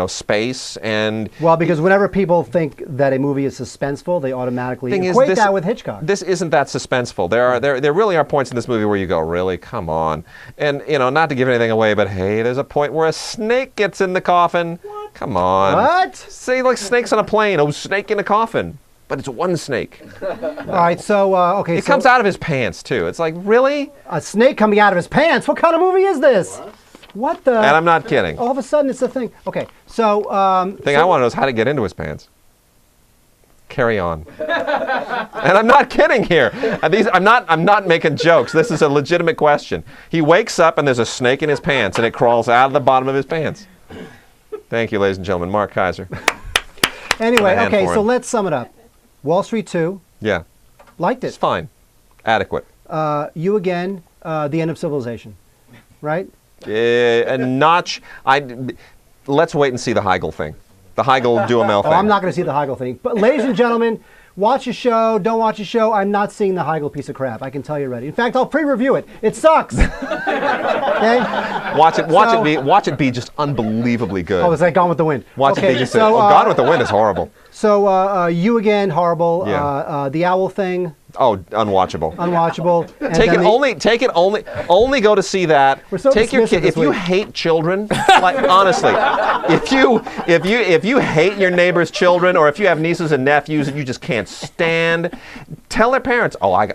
space and. Well, because whenever people think that a movie is suspenseful, they automatically equate that with Hitchcock. This isn't that suspenseful. There really are points in this movie where you go, really, come on, and not to give anything away, but hey, there's a point where a snake gets in the coffin. What? Come on. What? Say like snakes on a plane. Oh, snake in a coffin. But it's one snake. All right, so, It comes out of his pants, too. It's like, really? A snake coming out of his pants? What kind of movie is this? What the? And I'm not kidding. All of a sudden, it's a thing. Okay, so... I want to know is how to get into his pants. Carry on. And I'm not kidding here. I'm not making jokes. This is a legitimate question. He wakes up and there's a snake in his pants, and it crawls out of the bottom of his pants. Thank you, ladies and gentlemen. Mark Keizer. Anyway, okay, so let's sum it up. Wall Street 2. Yeah. Liked it. It's fine. Adequate. You Again, The End of Civilization. Right? A notch. Let's wait and see the Heigl thing. The Heigl-Duhamel thing. I'm not going to see the Heigl thing. But ladies and gentlemen, watch a show, don't watch a show. I'm not seeing the Heigl piece of crap. I can tell you already. In fact, I'll pre-review it. It sucks. Okay? Watch it be just unbelievably good. Oh, it's like Gone with the Wind. Watch it be just Gone with the Wind is horrible. So You Again, horrible. Yeah. The Owl thing. Oh, unwatchable. Unwatchable. And Take then it only go to see that. We're so Take your dismissive kid. this If you week. hate children, like honestly, if you hate your neighbor's children, or if you have nieces and nephews that you just can't stand, tell their parents, oh, why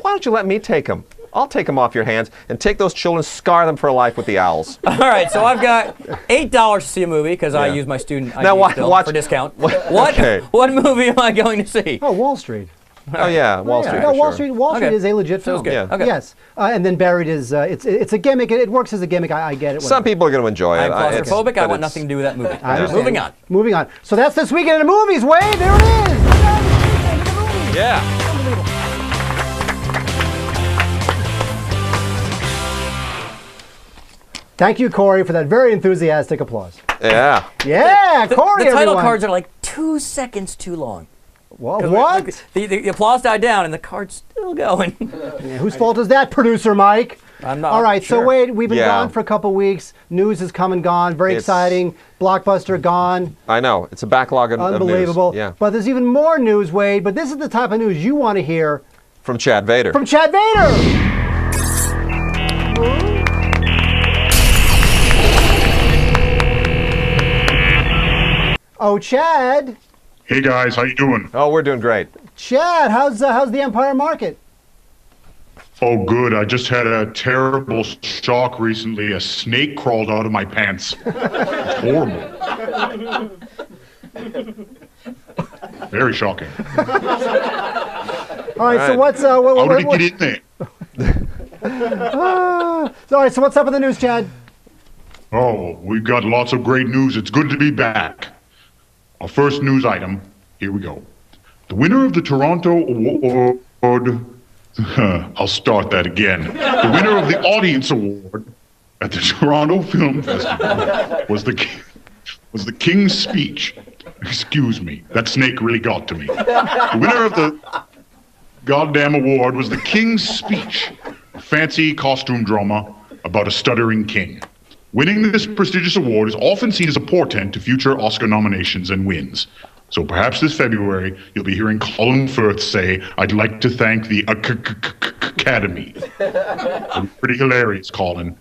don't you let me take them? I'll take them off your hands and take those children, scar them for life with the owls. All right, so I've got $8 to see a movie because I use my student ID film for discount. What movie am I going to see? Oh, Wall Street. Oh yeah, Wall Street. No, for Wall sure. Street. Wall Street is a legit film. good. Yeah. Okay. Yes, and then Buried is it's a gimmick. It works as a gimmick. I get it. Some people are going to enjoy it. I'm claustrophobic. I but want nothing to do with that movie. I understand. Moving on. Moving on. So that's this weekend in the movies. Wade, there it is. Yeah. Thank you, Corey, for that very enthusiastic applause. Yeah. Yeah, Corey. The title everyone. cards are like 2 seconds too long. What? The applause died down and the card's still going. Yeah, whose fault is that, producer Mike? I'm not All right, sure. so Wade, we've been Yeah. gone for a couple weeks. News has come and gone. Very It's- exciting. Blockbuster gone. I know. It's a backlog of Unbelievable. news. Yeah. But there's even more news, Wade. But this is the type of news you want to hear From Chad Vader. from Chad Vader. Oh, Chad. Hey guys, how you doing? Oh, we're doing great. Chad, how's the Empire market? Oh, good. I just had a terrible shock recently. A snake crawled out of my pants. It's horrible. Very shocking. All right, so what's How did it get in there? all right, so what's up with the news, Chad? Oh, we've got lots of great news. It's good to be back. Our first news item. Here we go. The winner of the Toronto Award. I'll start that again. The winner of the Audience Award at the Toronto Film Festival was the King's Speech. Excuse me, that snake really got to me. The winner of the goddamn award was the King's Speech, a fancy costume drama about a stuttering king. Winning this prestigious award is often seen as a portent to future Oscar nominations and wins. So perhaps this February, you'll be hearing Colin Firth say, "I'd like to thank the Academy." Pretty hilarious, Colin.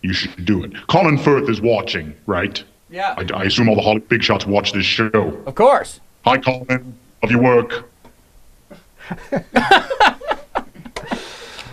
You should do it. Colin Firth is watching, right? Yeah. I assume all the Hollywood big shots watch this show. Of course. Hi, Colin. Love your work.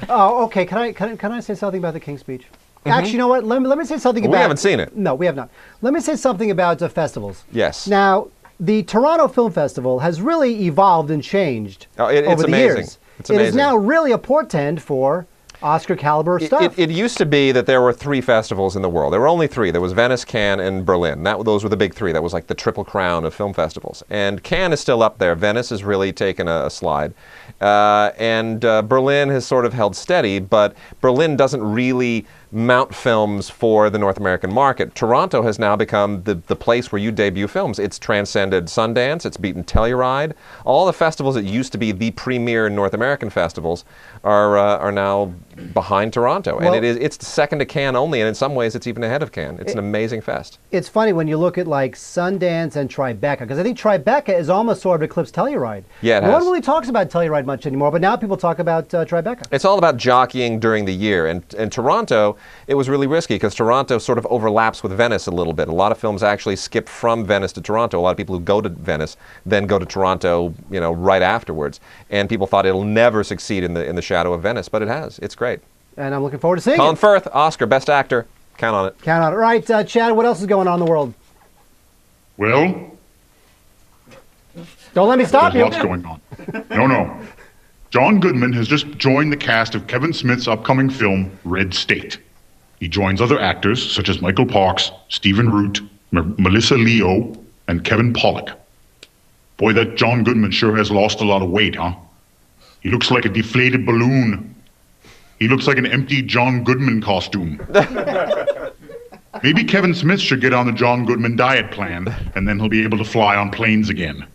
Oh, okay. Can I say something about the King's Speech? Actually, you know what? Let me say something about. We haven't seen it. No, we have not. Let me say something about festivals. Yes. Now, the Toronto Film Festival has really evolved and changed it's over the amazing. years. It's It is amazing. now really a portent for Oscar caliber stuff. It used to be that there were 3 festivals in the world. There were only 3. There was Venice, Cannes, and Berlin. Those were the big 3. That was like the triple crown of film festivals. And Cannes is still up there. Venice has really taken a slide. And Berlin has sort of held steady, but Berlin doesn't really mount films for the North American market. Toronto has now become the place where you debut films. It's transcended Sundance, it's beaten Telluride. All the festivals that used to be the premier North American festivals are now behind Toronto. Well, and it's second to Cannes only, and in some ways it's even ahead of Cannes. It's an amazing fest. It's funny when you look at like Sundance and Tribeca, because I think Tribeca is almost sort of eclipsed Telluride. Yeah, it no one has. really talks about Telluride much anymore, but now people talk about Tribeca. It's all about jockeying during the year. And Toronto, it was really risky because Toronto sort of overlaps with Venice a little bit. A lot of films actually skip from Venice to Toronto. A lot of people who go to Venice then go to Toronto, right afterwards. And people thought it'll never succeed in the shadow of Venice, but it has. It's great. And I'm looking forward to seeing Colin it. Firth, Oscar, Best Actor. Count on it. Count on it. Right, Chad, what else is going on in the world? Well, Don't let me stop there's you. lots going on. No. John Goodman has just joined the cast of Kevin Smith's upcoming film, Red State. He joins other actors such as Michael Parks, Stephen Root, Melissa Leo, and Kevin Pollak. Boy, that John Goodman sure has lost a lot of weight, huh? He looks like a deflated balloon. He looks like an empty John Goodman costume. Maybe Kevin Smith should get on the John Goodman diet plan, and then he'll be able to fly on planes again.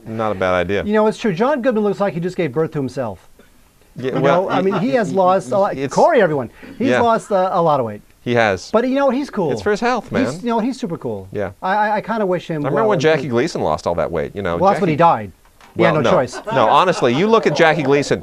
Not a bad idea. It's true. John Goodman looks like he just gave birth to himself. Yeah, He has lost a lot. Corey, everyone. He's lost a lot of weight. He has. But he's cool. It's for his health, man. He's super cool. Yeah. I kind of wish him. I remember when Jackie Gleason lost all that weight. Well, that's when he died. Yeah, Well, no choice. No, honestly, you look at Jackie Gleason.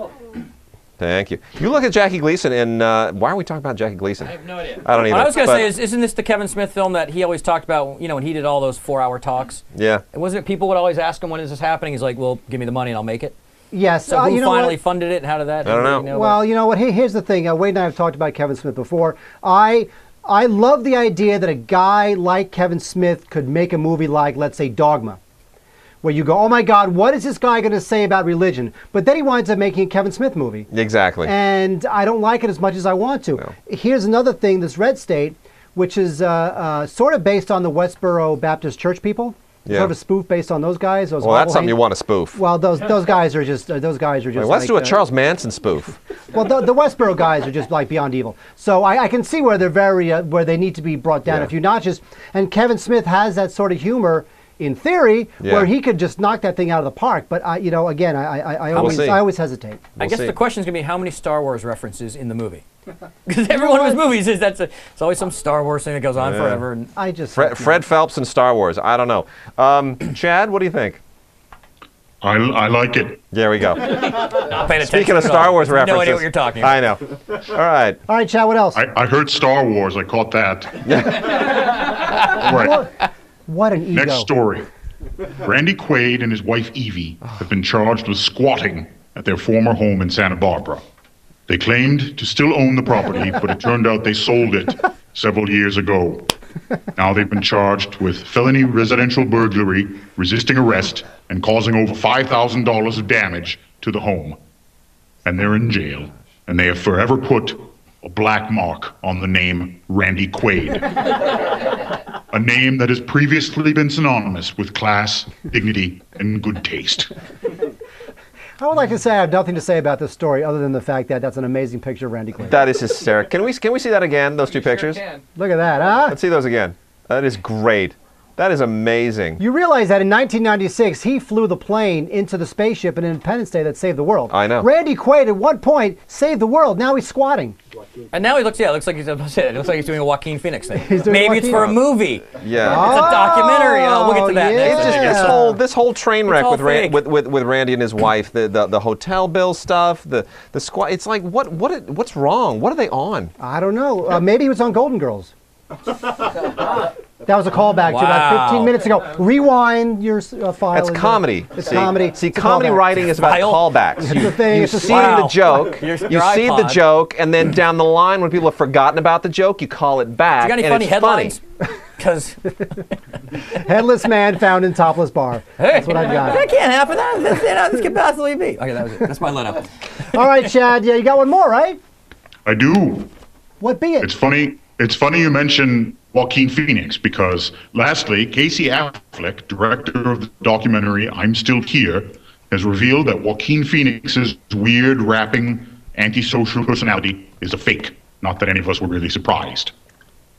Thank you. You look at Jackie Gleason in. Why are we talking about Jackie Gleason? I have no idea. I don't either. What I was going to say is, isn't this the Kevin Smith film that he always talked about, when he did all those 4-hour talks? Yeah. And wasn't it people would always ask him, when is this happening? He's like, well, give me the money and I'll make it. Yes. So who you know finally what? funded it and how did that? I don't know. Well, you know what? Here's the thing. Wade and I have talked about Kevin Smith before. I love the idea that a guy like Kevin Smith could make a movie like, let's say, Dogma, where you go, oh my God, what is this guy going to say about religion? But then he winds up making a Kevin Smith movie. Exactly. And I don't like it as much as I want to. No. Here's another thing, this Red State, which is sort of based on the Westboro Baptist Church people. Yeah. Sort of a spoof based on those guys. Those Well, that's something you want to spoof. Well, those guys are just Wait, let's let's do a Charles Manson spoof. Well, the Westboro guys are just like beyond evil. So I can see where they're where they need to be brought down a few notches. And Kevin Smith has that sort of humor, in theory, where he could just knock that thing out of the park. But again, I always hesitate. I guess the question is going to be how many Star Wars references in the movie? Because every one of his movies it's always some Star Wars thing that goes on forever. And I just Fred Phelps and Star Wars. I don't know. Chad, what do you think? I like it. There we go. Not paying attention Speaking of at Star all. Wars references. No idea what you're talking about. I know. All right. All right, Chad, what else? I heard Star Wars. I caught that. All right. What an ego. Next story. Randy Quaid and his wife Evie have been charged with squatting at their former home in Santa Barbara. They claimed to still own the property, but it turned out they sold it several years ago. Now they've been charged with felony residential burglary, resisting arrest, and causing over $5,000 of damage to the home. And they're in jail, and they have forever put a black mark on the name Randy Quaid. A name that has previously been synonymous with class, dignity, and good taste. I would like to say I have nothing to say about this story other than the fact that that's an amazing picture of Randy Quaid. That is hysterical. Can we see that again, those two pictures? Look at that, huh? Let's see those again. That is great. That is amazing. You realize that in 1996, he flew the plane into the spaceship in Independence Day that saved the world. I know. Randy Quaid at one point saved the world. Now he's squatting. And now he looks like he's doing a Joaquin Phoenix thing. He's doing Maybe it's Joaquin. for a movie. Yeah. It's a documentary. We'll get to that next. It's just this whole train wreck all with Randy and his wife, the hotel bill stuff, the squat. It's like what's wrong? What are they on? I don't know. Maybe he was on Golden Girls. That was a callback to about 15 minutes ago. Rewind your file. That's comedy. It's comedy. See, It's a comedy callback. writing is about callbacks. It's a thing. You It's a see slap. the joke, Your you see the iPod. joke, and then down the line, when people have forgotten about the joke, you call it back. You got any and funny it's headlines? Because Headless man found in topless bar. That's what I've got. That can't happen. This could possibly be. Okay, that was it. That's my let up. All right, Chad. Yeah, you got one more, right? I do. What be it? It's funny you mention Joaquin Phoenix, because lastly, Casey Affleck, director of the documentary I'm Still Here, has revealed that Joaquin Phoenix's weird rapping antisocial personality is a fake. Not that any of us were really surprised.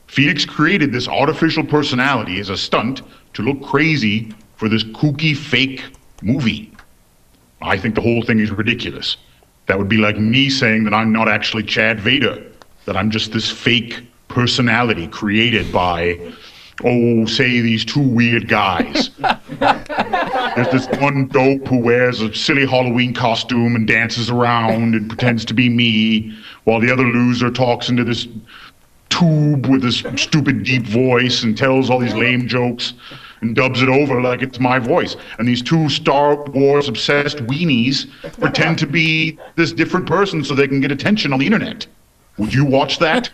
Phoenix created this artificial personality as a stunt to look crazy for this kooky fake movie. I think the whole thing is ridiculous. That would be like me saying that I'm not actually Chad Vader, that I'm just this fake personality created by, say these two weird guys. There's this one dope who wears a silly Halloween costume and dances around and pretends to be me, while the other loser talks into this tube with this stupid deep voice and tells all these lame jokes and dubs it over like it's my voice. And these two Star Wars obsessed weenies pretend to be this different person so they can get attention on the internet. Would you watch that?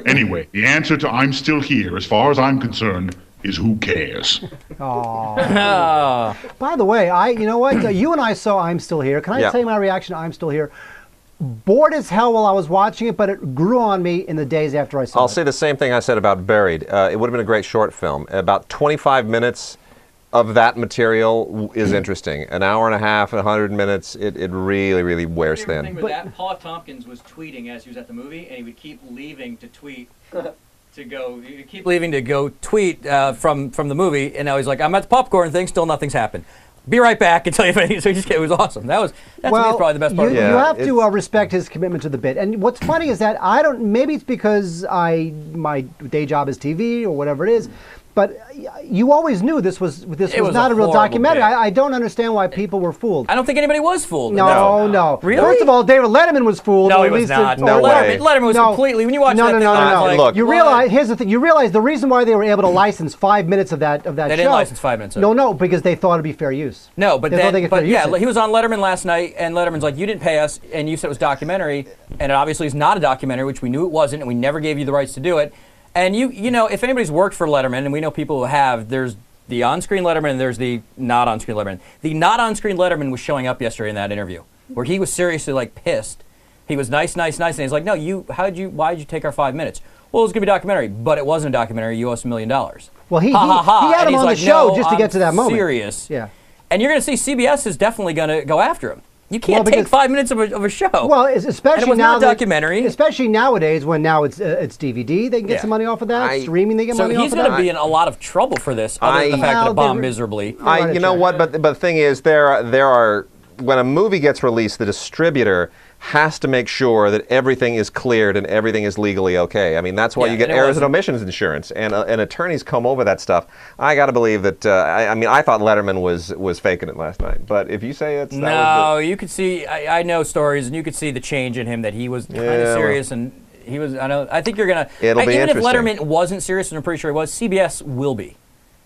Anyway, the answer to I'm Still Here, as far as I'm concerned, is who cares? By the way, you know what? You and I saw I'm Still Here. Can I tell you my reaction to I'm Still Here? Bored as hell while I was watching it, but it grew on me in the days after I saw it. I'll say the same thing I said about Buried. It would have been a great short film. About 25 minutes of that material is interesting. An hour and a half, 100 minutes, it really, really wears thin. The thing with that, Paul Tompkins was tweeting as he was at the movie, and he would keep leaving to tweet from the movie, and now he's like, I'm at the popcorn thing, still nothing's happened. Be right back and tell you if anything. So it was awesome. That's probably the best part. You have to respect his commitment to the bit. And what's funny is that maybe it's because my day job is TV or whatever it is, But you always knew this was was not a a real horrible documentary. bit. I don't understand why people were fooled. I don't think anybody was fooled. No. Really? First of all, David Letterman was fooled. No, or he at was least not. No way. Letterman was completely. When you watch that thing, I was like, look. You realize, here's the thing. You realize the reason why they were able to license 5 minutes of that show. They didn't license 5 minutes of it. No, because they thought it'd be fair use. No, but They thought they get fair use. he was on Letterman last night, and Letterman's like, you didn't pay us, and you said it was documentary, and it obviously is not a documentary, which we knew it wasn't, and we never gave you the rights to do it. And you know, if anybody's worked for Letterman, and we know people who have, there's the on-screen Letterman and there's the not on-screen Letterman. The not on-screen Letterman was showing up yesterday in that interview, where he was seriously like pissed. He was nice, and he's like, no, why'd you take our 5 minutes? Well, it was gonna be a documentary, but it wasn't a documentary. You owe us $1 million. Well, he ha. had And him he's on like, the show no, just to I'm get to that moment. Serious. Yeah. And you're gonna see CBS is definitely gonna go after him. You can't Well, take 5 minutes of a show. Well, especially and it was now not a documentary. Especially nowadays, when now it's DVD, they can get some money off of that. Streaming, they get money off of that. So he's going to be in a lot of trouble for this, other than the fact that it bombed miserably. You know what? But the thing is, there are when a movie gets released, the distributor has to make sure that everything is cleared and everything is legally okay. I mean, that's why you get errors and omissions insurance, and attorneys comb over that stuff. I got to believe that. I mean, I thought Letterman was faking it last night, but if you say it's no, you could see. I know stories, and you could see the change in him, that he was kind of serious, and he was. I think you're gonna. It'll be even if interesting. Letterman wasn't serious, and I'm pretty sure he was, CBS will be.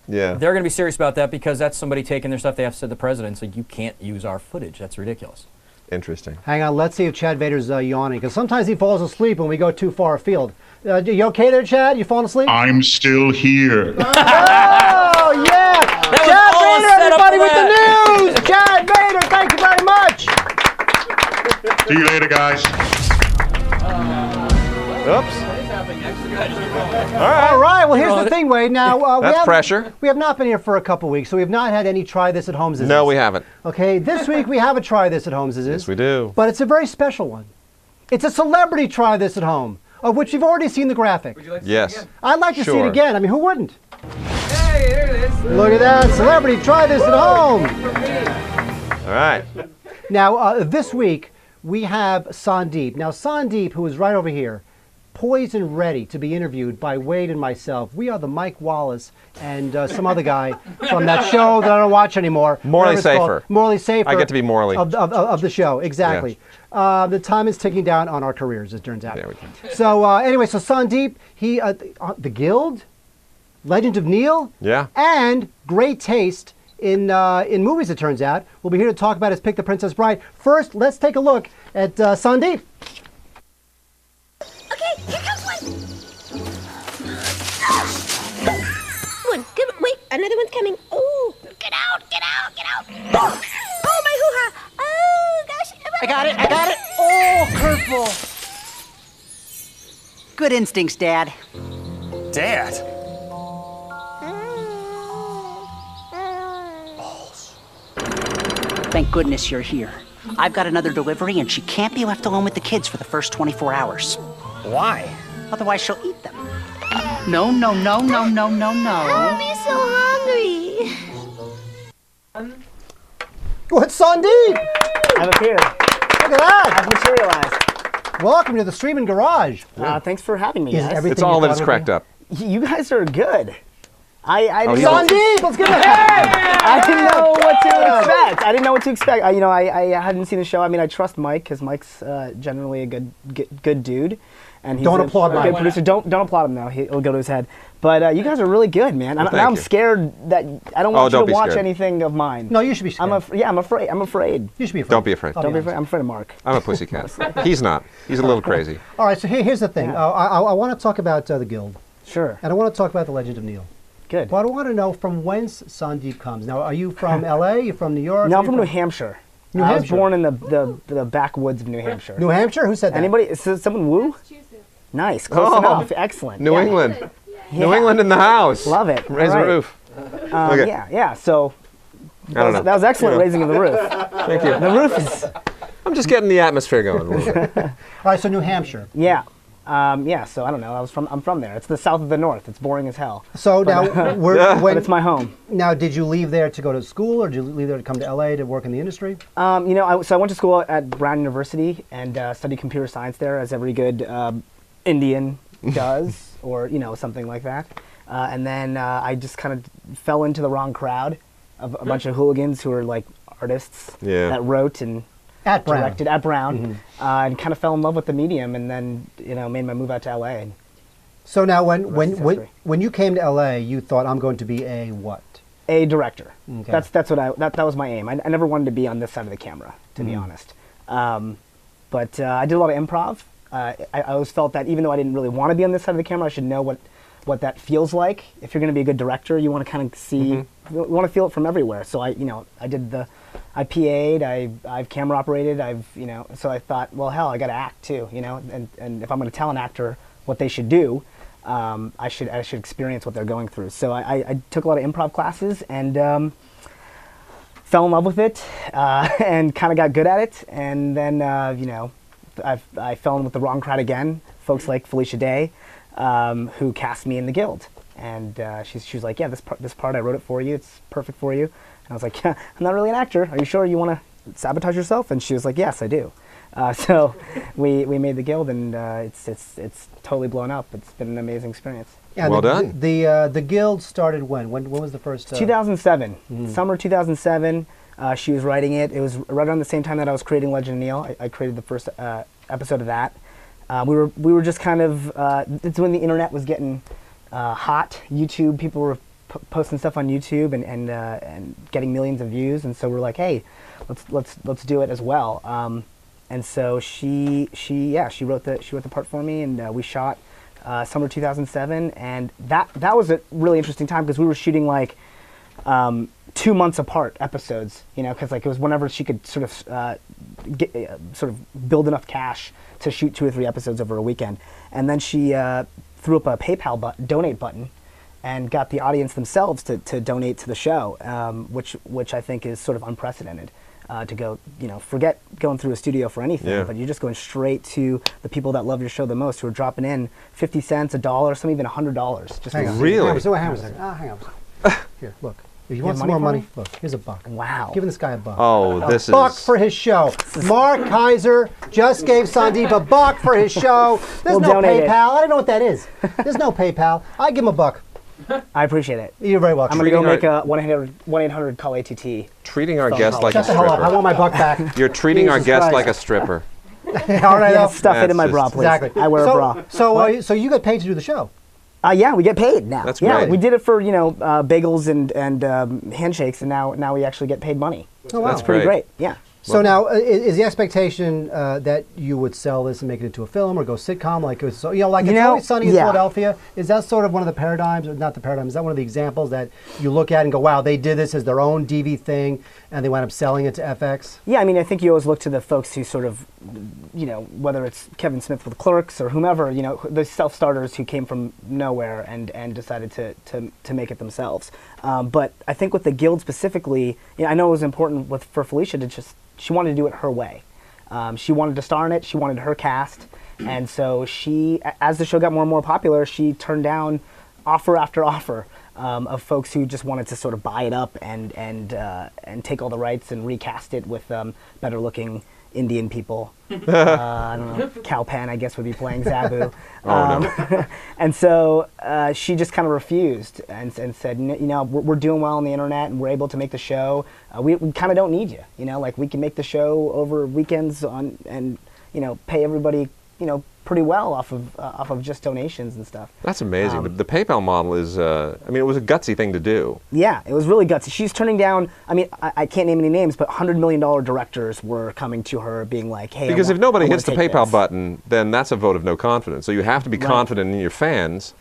Yeah. They're going to be serious about that, because that's somebody taking their stuff. They have to say to the president, so you can't use our footage. That's ridiculous. Interesting. Hang on, let's see if Chad Vader's yawning, because sometimes he falls asleep when we go too far afield. You okay there, Chad? You falling asleep? I'm still here. Oh, yeah! Chad Vader, everybody, with the news! Chad Vader, thank you very much! See you later, guys. Oops. All right. Well, here's the thing, Wade. Now That's pressure. We have not been here for a couple weeks, so we have not had any try this at homes. No, we haven't. Okay, this week we have a try this at homes. Yes, we do. But it's a very special one. It's a celebrity try this at home, of which you've already seen the graphic. Would you like to see it again? I'd like to see it again. I mean, who wouldn't? Hey, there it is. Look at that, celebrity try this at home. All right. Now, this week we have Sandeep. Now, Sandeep, who is right over here, poised and ready to be interviewed by Wade and myself. We are the Mike Wallace and some other guy from that show that I don't watch anymore. Morally Safer. Morally Safer. I get to be morally. Of the show, exactly. Yeah. The time is ticking down on our careers, it turns out. There we go. So anyway, so Sandeep, he, the Guild, Legend of Neil, and great taste in movies, it turns out. We'll be here to talk about his Pick the Princess Bride. First, let's take a look at Sandeep. Okay, here comes one. One, come on, wait, another one's coming. Oh, get out, get out, get out. Oh, my hoo-ha. Oh, gosh. I got it. Oh, curveball. Good instincts, Dad. Dad? Thank goodness you're here. I've got another delivery, and she can't be left alone with the kids for the first 24 hours. Why? Otherwise, she'll eat them. No. I'll be so hungry. What's Sandeep? I'm up here. Look at that. I've materialized. Welcome to the Streaming Garage. Thanks for having me, Is guys. everything It's all you that thought is it would cracked be? up. You guys are good. I Sandeep, let's give it a I didn't know what to expect. I didn't know what to expect. I hadn't seen the show. I mean, I trust Mike, because Mike's generally a good dude. And he's Don't a applaud good Mike. producer. Don't applaud him now. He'll go to his head. But you guys are really good, man. Well, Now I'm thank you. scared that I don't want you don't to be watch scared. anything of mine. No, you should be scared. I'm afraid. I'm afraid. You should be afraid. Don't be afraid. Don't be afraid. I'm afraid of Mark. I'm a pussycat. He's not. He's a little crazy. All right, so here's the thing. I want to talk about the Guild. Sure. And I want to talk about the Legend of Neil. Good. But I want to know from whence Sandeep comes. Now, are you from L.A.? You from New York? No, Where I'm you from New Hampshire. New I was Hampshire. born in the backwoods of New Hampshire. New Hampshire? Who said that? Anybody? Is someone woo? Nice. Close Oh. enough. Excellent. New Yeah. England. Yeah. New England in the house. Love it. Raise All the right. roof. Okay. Yeah. So I don't know. that was excellent, You know. raising of the roof. Thank you. The roof is. I'm just getting the atmosphere going a little bit. All right, so New Hampshire. Yeah. So I don't know. I'm from there. It's the south of the north. It's boring as hell. So But, now, but it's my home. Now, did you leave there to go to school, or did you leave there to come to L.A. to work in the industry? So I went to school at Brown University and studied computer science there, as every good Indian does, or something like that. And then I just kind of fell into the wrong crowd of a bunch of hooligans who were like artists that wrote and at Brown. directed at Brown, and kind of fell in love with the medium, and then made my move out to LA. And so now, when you came to LA, you thought, I'm going to be a what? A director. Okay. That's what that was my aim. I never wanted to be on this side of the camera, to be honest. But I did a lot of improv. I always felt that even though I didn't really want to be on this side of the camera, I should know what that feels like. If you're going to be a good director, you want to kind of see, you want to feel it from everywhere. So I PA'd, I've camera operated, so I thought, well, hell, I got to act too, and if I'm going to tell an actor what they should do, I should experience what they're going through. So I took a lot of improv classes and fell in love with it, and kind of got good at it. And then, I fell in with the wrong crowd again, folks like Felicia Day, who cast me in the Guild. And she was like, yeah, this part, I wrote it for you. It's perfect for you. And I was like, yeah, I'm not really an actor. Are you sure you want to sabotage yourself? And she was like, yes, I do. So we made the Guild, and it's totally blown up. It's been an amazing experience. Yeah, well done. The Guild started when? When was the first? 2007, summer 2007. She was writing it. It was right around the same time that I was creating Legend of Neil. I created the first episode of that. We were just kind of. It's when the internet was getting hot. YouTube, people were posting stuff on YouTube and getting millions of views, and so we're like, hey, let's do it as well. And so she wrote the part for me, and we shot summer 2007, and that was a really interesting time because we were shooting like 2 months apart episodes, because like it was whenever she could sort of build enough cash to shoot 2 or 3 episodes over a weekend, and then she threw up a PayPal donate button, and got the audience themselves to donate to the show, which I think is sort of unprecedented. To go, forget going through a studio for anything, but you're just going straight to the people that love your show the most, who are dropping in 50 cents, $1, some even $100. Just hang on. Really? Hang on a second. Hang on. Here, look. If you want some more money, look, here's a buck. Wow. Giving this guy a buck. Oh, this is... A buck for his show. Mark Keizer just gave Sandeep a buck for his show. There's no PayPal. I don't know what that is. There's no PayPal. I give him a buck. I appreciate it. You're very welcome. I'm going to go make a 1-800 call ATT. Treating our guest like a Shut the hell up. stripper. I want my buck back. You're treating our guest like a stripper. All right. Yeah, stuff it in my bra, please. Exactly. I wear a bra. So you got paid to do the show? Yeah, we get paid now. That's yeah, great. we did it for bagels and handshakes, and now we actually get paid money. Oh, wow. That's pretty great. Yeah. So now, is the expectation that you would sell this and make it into a film or go sitcom, like it's Always Sunny in Philadelphia? Is that sort of one of the paradigms, or not the paradigm? Is that one of the examples that you look at and go, "Wow, they did this as their own DV thing, and they wound up selling it to FX"? Yeah, I mean, I think you always look to the folks who sort of, whether it's Kevin Smith with Clerks or whomever, the self-starters who came from nowhere and decided to make it themselves. But I think with the Guild specifically, I know it was important for Felicia to she wanted to do it her way. She wanted to star in it. She wanted her cast. And so as the show got more and more popular, she turned down offer after offer of folks who just wanted to sort of buy it up and take all the rights and recast it with better looking Indian people. I don't know, Kalpan, I guess, would be playing Zabu. No. And so she just kind of refused and said, we're doing well on the internet and we're able to make the show. We kind of don't need you. We can make the show over weekends and pay everybody, pretty well off of just donations and stuff. That's amazing. The PayPal model is, it was a gutsy thing to do. Yeah, it was really gutsy. She's turning down, I can't name any names, but $100 million directors were coming to her being like, hey, because if nobody hits the PayPal button, then that's a vote of no confidence. So you have to be confident in your fans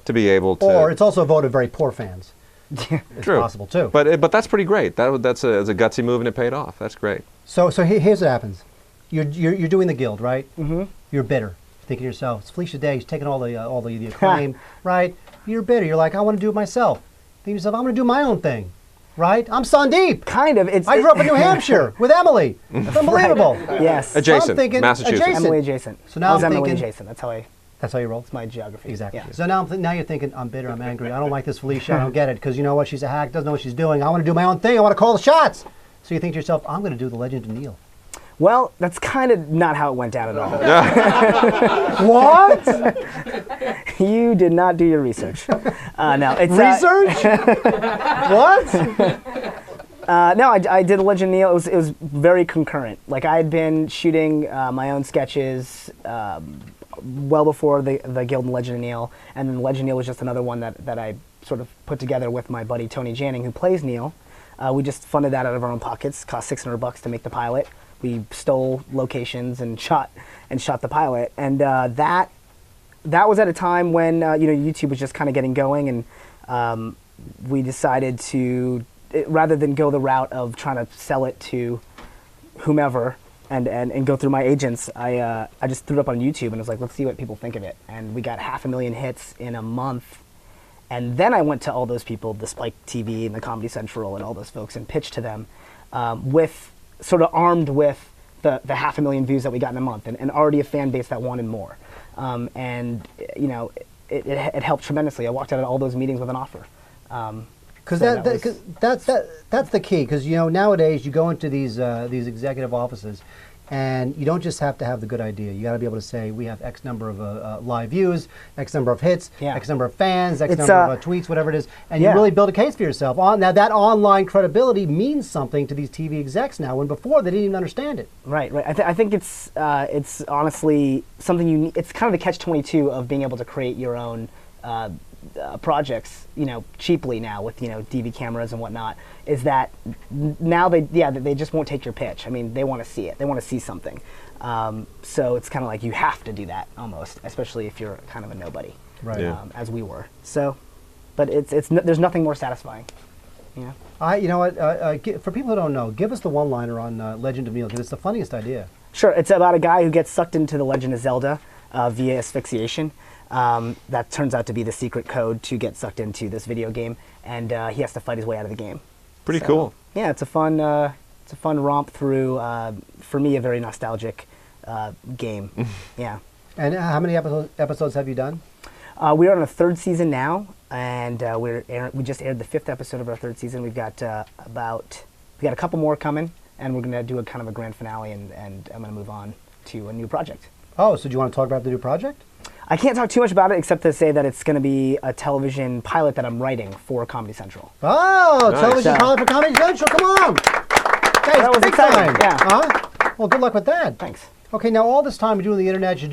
to be able to... Or it's also a vote of very poor fans. It's True. possible, too. But that's pretty great. That's a gutsy move, and it paid off. That's great. So here's what happens. You're doing the Guild, right? Mm-hmm. You're bitter. Thinking to yourself, it's Felicia Day, she's taking all the acclaim, right? You're bitter. You're like, I want to do it myself. Thinking to yourself, I'm going to do my own thing, right? I'm Sandeep. Kind of. I grew up in New Hampshire with Emily. It's unbelievable. Right. Yes. Adjacent. So I'm thinking, Massachusetts. Emily adjacent. So now I'm Emily thinking, adjacent. That's how you roll. It's my geography. Exactly. Yeah. So now you're thinking, I'm bitter, I'm angry. I don't like this Felicia. I don't get it because you know what? She's a hack. Doesn't know what she's doing. I want to do my own thing. I want to call the shots. So you think to yourself, I'm going to do the Legend of Neil. Well, that's kind of not how it went down at all. What? You did not do your research. No, it's research. What? No, I did Legend of Neil. It was very concurrent. Like I had been shooting my own sketches well before the Guild and Legend of Neil, and then Legend of Neil was just another one that I sort of put together with my buddy Tony Janning, who plays Neil. We just funded that out of our own pockets. Cost $600 to make the pilot. We stole locations and shot the pilot, and that was at a time when YouTube was just kind of getting going, and we decided to, rather than go the route of trying to sell it to whomever and go through my agents, I just threw it up on YouTube and was like, let's see what people think of it, and we got 500,000 hits in a month. And then I went to all those people, the Spike TV and the Comedy Central and all those folks, and pitched to them armed with the 500,000 views that we got in a month, and already a fan base that wanted more. It helped tremendously. I walked out of all those meetings with an offer. Because that's the key. Because nowadays you go into these executive offices, and you don't just have to have the good idea. You got to be able to say we have X number of live views, X number of hits, X number of fans, X number of tweets, whatever it is, and you really build a case for yourself. Now that online credibility means something to these TV execs now, when before they didn't even understand it. Right. I think it's honestly something you need. It's kind of the catch-22 of being able to create your own projects, cheaply now with DV cameras and whatnot. Is that now they just won't take your pitch. I mean, they want to see it. They want to see something. So it's kind of like you have to do that almost, especially if you're kind of a nobody, right? As we were. So, but there's nothing more satisfying. You know what? For people who don't know, give us the one-liner on Legend of Neil, because it's the funniest idea. Sure. It's about a guy who gets sucked into the Legend of Zelda via asphyxiation. That turns out to be the secret code to get sucked into this video game, and he has to fight his way out of the game. Pretty cool. Yeah, it's a fun romp through. For me, a very nostalgic game. Yeah. And how many episodes have you done? We're on a third season now, and we just aired the 5th episode of our third season. We've got a couple more coming, and we're going to do a kind of a grand finale, and I'm going to move on to a new project. Oh, so do you want to talk about the new project? I can't talk too much about it except to say that it's going to be a television pilot that I'm writing for Comedy Central. Oh, nice. Television pilot for Comedy Central, come on! Guys, that was exciting. Yeah. Well, good luck with that. Thanks. Okay, now all this time you're doing the internet, you're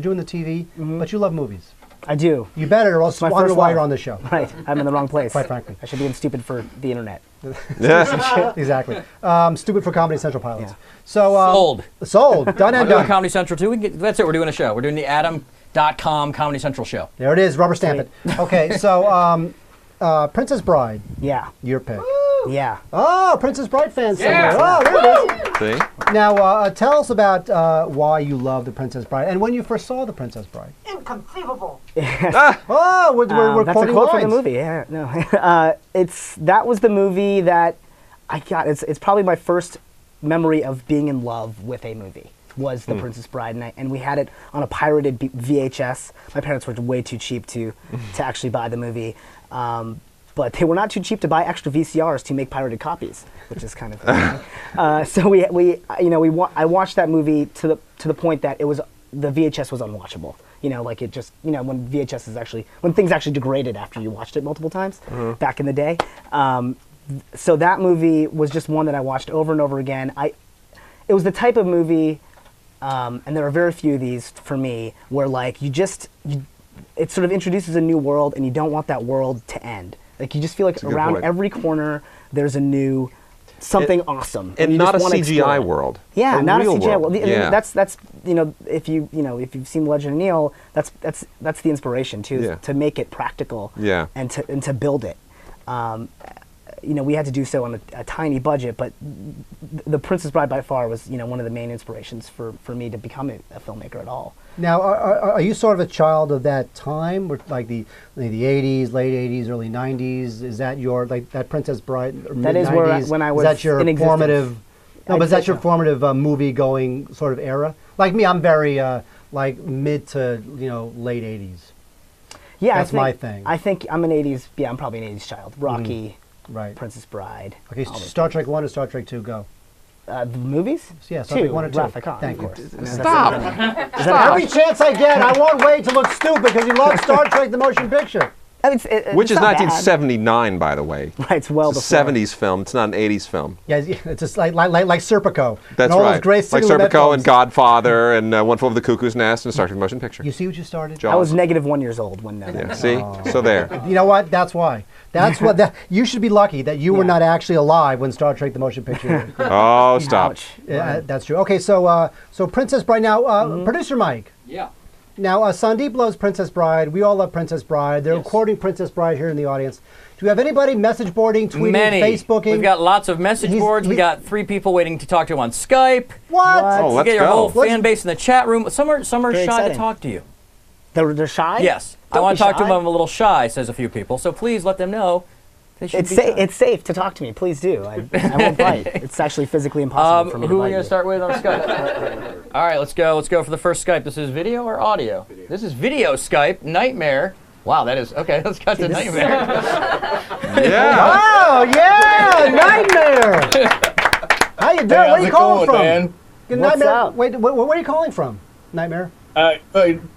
doing the TV, but you love movies. I do. You better, or else I wonder why you're on the show. Right, I'm in the wrong place. Quite frankly. I should be in Stupid for the internet. Exactly. Stupid for Comedy Central pilots. Yeah. So sold. Done and done. Comedy Central too. That's it. We're doing a show. We're doing the Adam.com Comedy Central show. There it is. Rubber stamp it. Okay. So Princess Bride. Yeah. Your pick. Yeah. Oh, Princess Bride fans somewhere. Yeah. Oh, there it is. See? Now, tell us about why you love The Princess Bride and when you first saw The Princess Bride. Inconceivable. Oh, we're that's quoting a quote lines. from the movie. Yeah, no. That was the movie that I got. It's probably my first memory of being in love with a movie. Was The Princess Bride, and we had it on a pirated VHS. My parents were way too cheap to actually buy the movie. But they were not too cheap to buy extra VCRs to make pirated copies, which is kind of funny. So I watched that movie to the point that the VHS was unwatchable. Like it just when VHS is when things actually degraded after you watched it multiple times back in the day. So that movie was just one that I watched over and over again. It was the type of movie, and there are very few of these for me, where like it sort of introduces a new world, and you don't want that world to end. Like you just feel like around every corner there's a new something awesome, and not a CGI world. Yeah, not a CGI world. Yeah. That's if you've seen Legend of Neil, that's the inspiration too, to make it practical. Yeah. And to build it. We had to do so on a tiny budget, but The Princess Bride by far was one of the main inspirations for me to become a filmmaker at all. Now, are you sort of a child of that time, like the 80s, late 80s, early 90s? Is that your that Princess Bride? That is when I was is that your in formative? No, but is that your formative movie-going sort of era? Like me, I'm very like mid to late 80s. Yeah, that's my thing. I think I'm an 80s. Yeah, I'm probably an 80s child. Rocky. Right. Princess Bride. Okay, Star Trek 1 or Star Trek 2, go. The movies? Yeah, so pick 1 or 2. Wrath of Khan. Thank you. Stop. Every chance I get, I won't wait to look stupid because you love Star Trek the motion picture. Which is 1979, by the way. Right, it's well It's a 70s film. It's not an 80s film. Yeah, it's just like Serpico. That's and all right. Those great like Lumet Serpico films. and Godfather and One Flew Over the Cuckoo's Nest and Star Trek motion picture. You see what you started? I was -1 years old when that. Yeah, see? So there. You know what? That's why. That's what. You should be lucky that you were not actually alive when Star Trek the motion picture. Oh, stop. Yeah, that's true. Okay, so Princess Bride. Now, producer Mike. Yeah. Now, Sandeep loves Princess Bride. We all love Princess Bride. They're quoting Princess Bride here in the audience. Do we have anybody message boarding, tweeting, Many. Facebooking? We've got lots of message boards. We got 3 people waiting to talk to him on Skype. What? Oh, You let's get your go. whole fan base in the chat room. Some are shy Very to exciting. talk to you. They're shy? Yes. I Don't want be to talk to shy. them. I'm a little shy, says a few people. So please let them know they should It's be shy. it's safe to talk to me. Please do. I won't bite. It's actually physically impossible for me to Who are we bite going you. to start with on Skype? All right, let's go. Let's go for the first Skype. This is video or audio? This is video Skype. Nightmare. Wow, that is okay. Let's cut to Nightmare. Yeah. Wow, yeah, Nightmare. How you doing? Where are you calling from? Man? Good What's Nightmare. up? Wait, where are you calling from? Nightmare.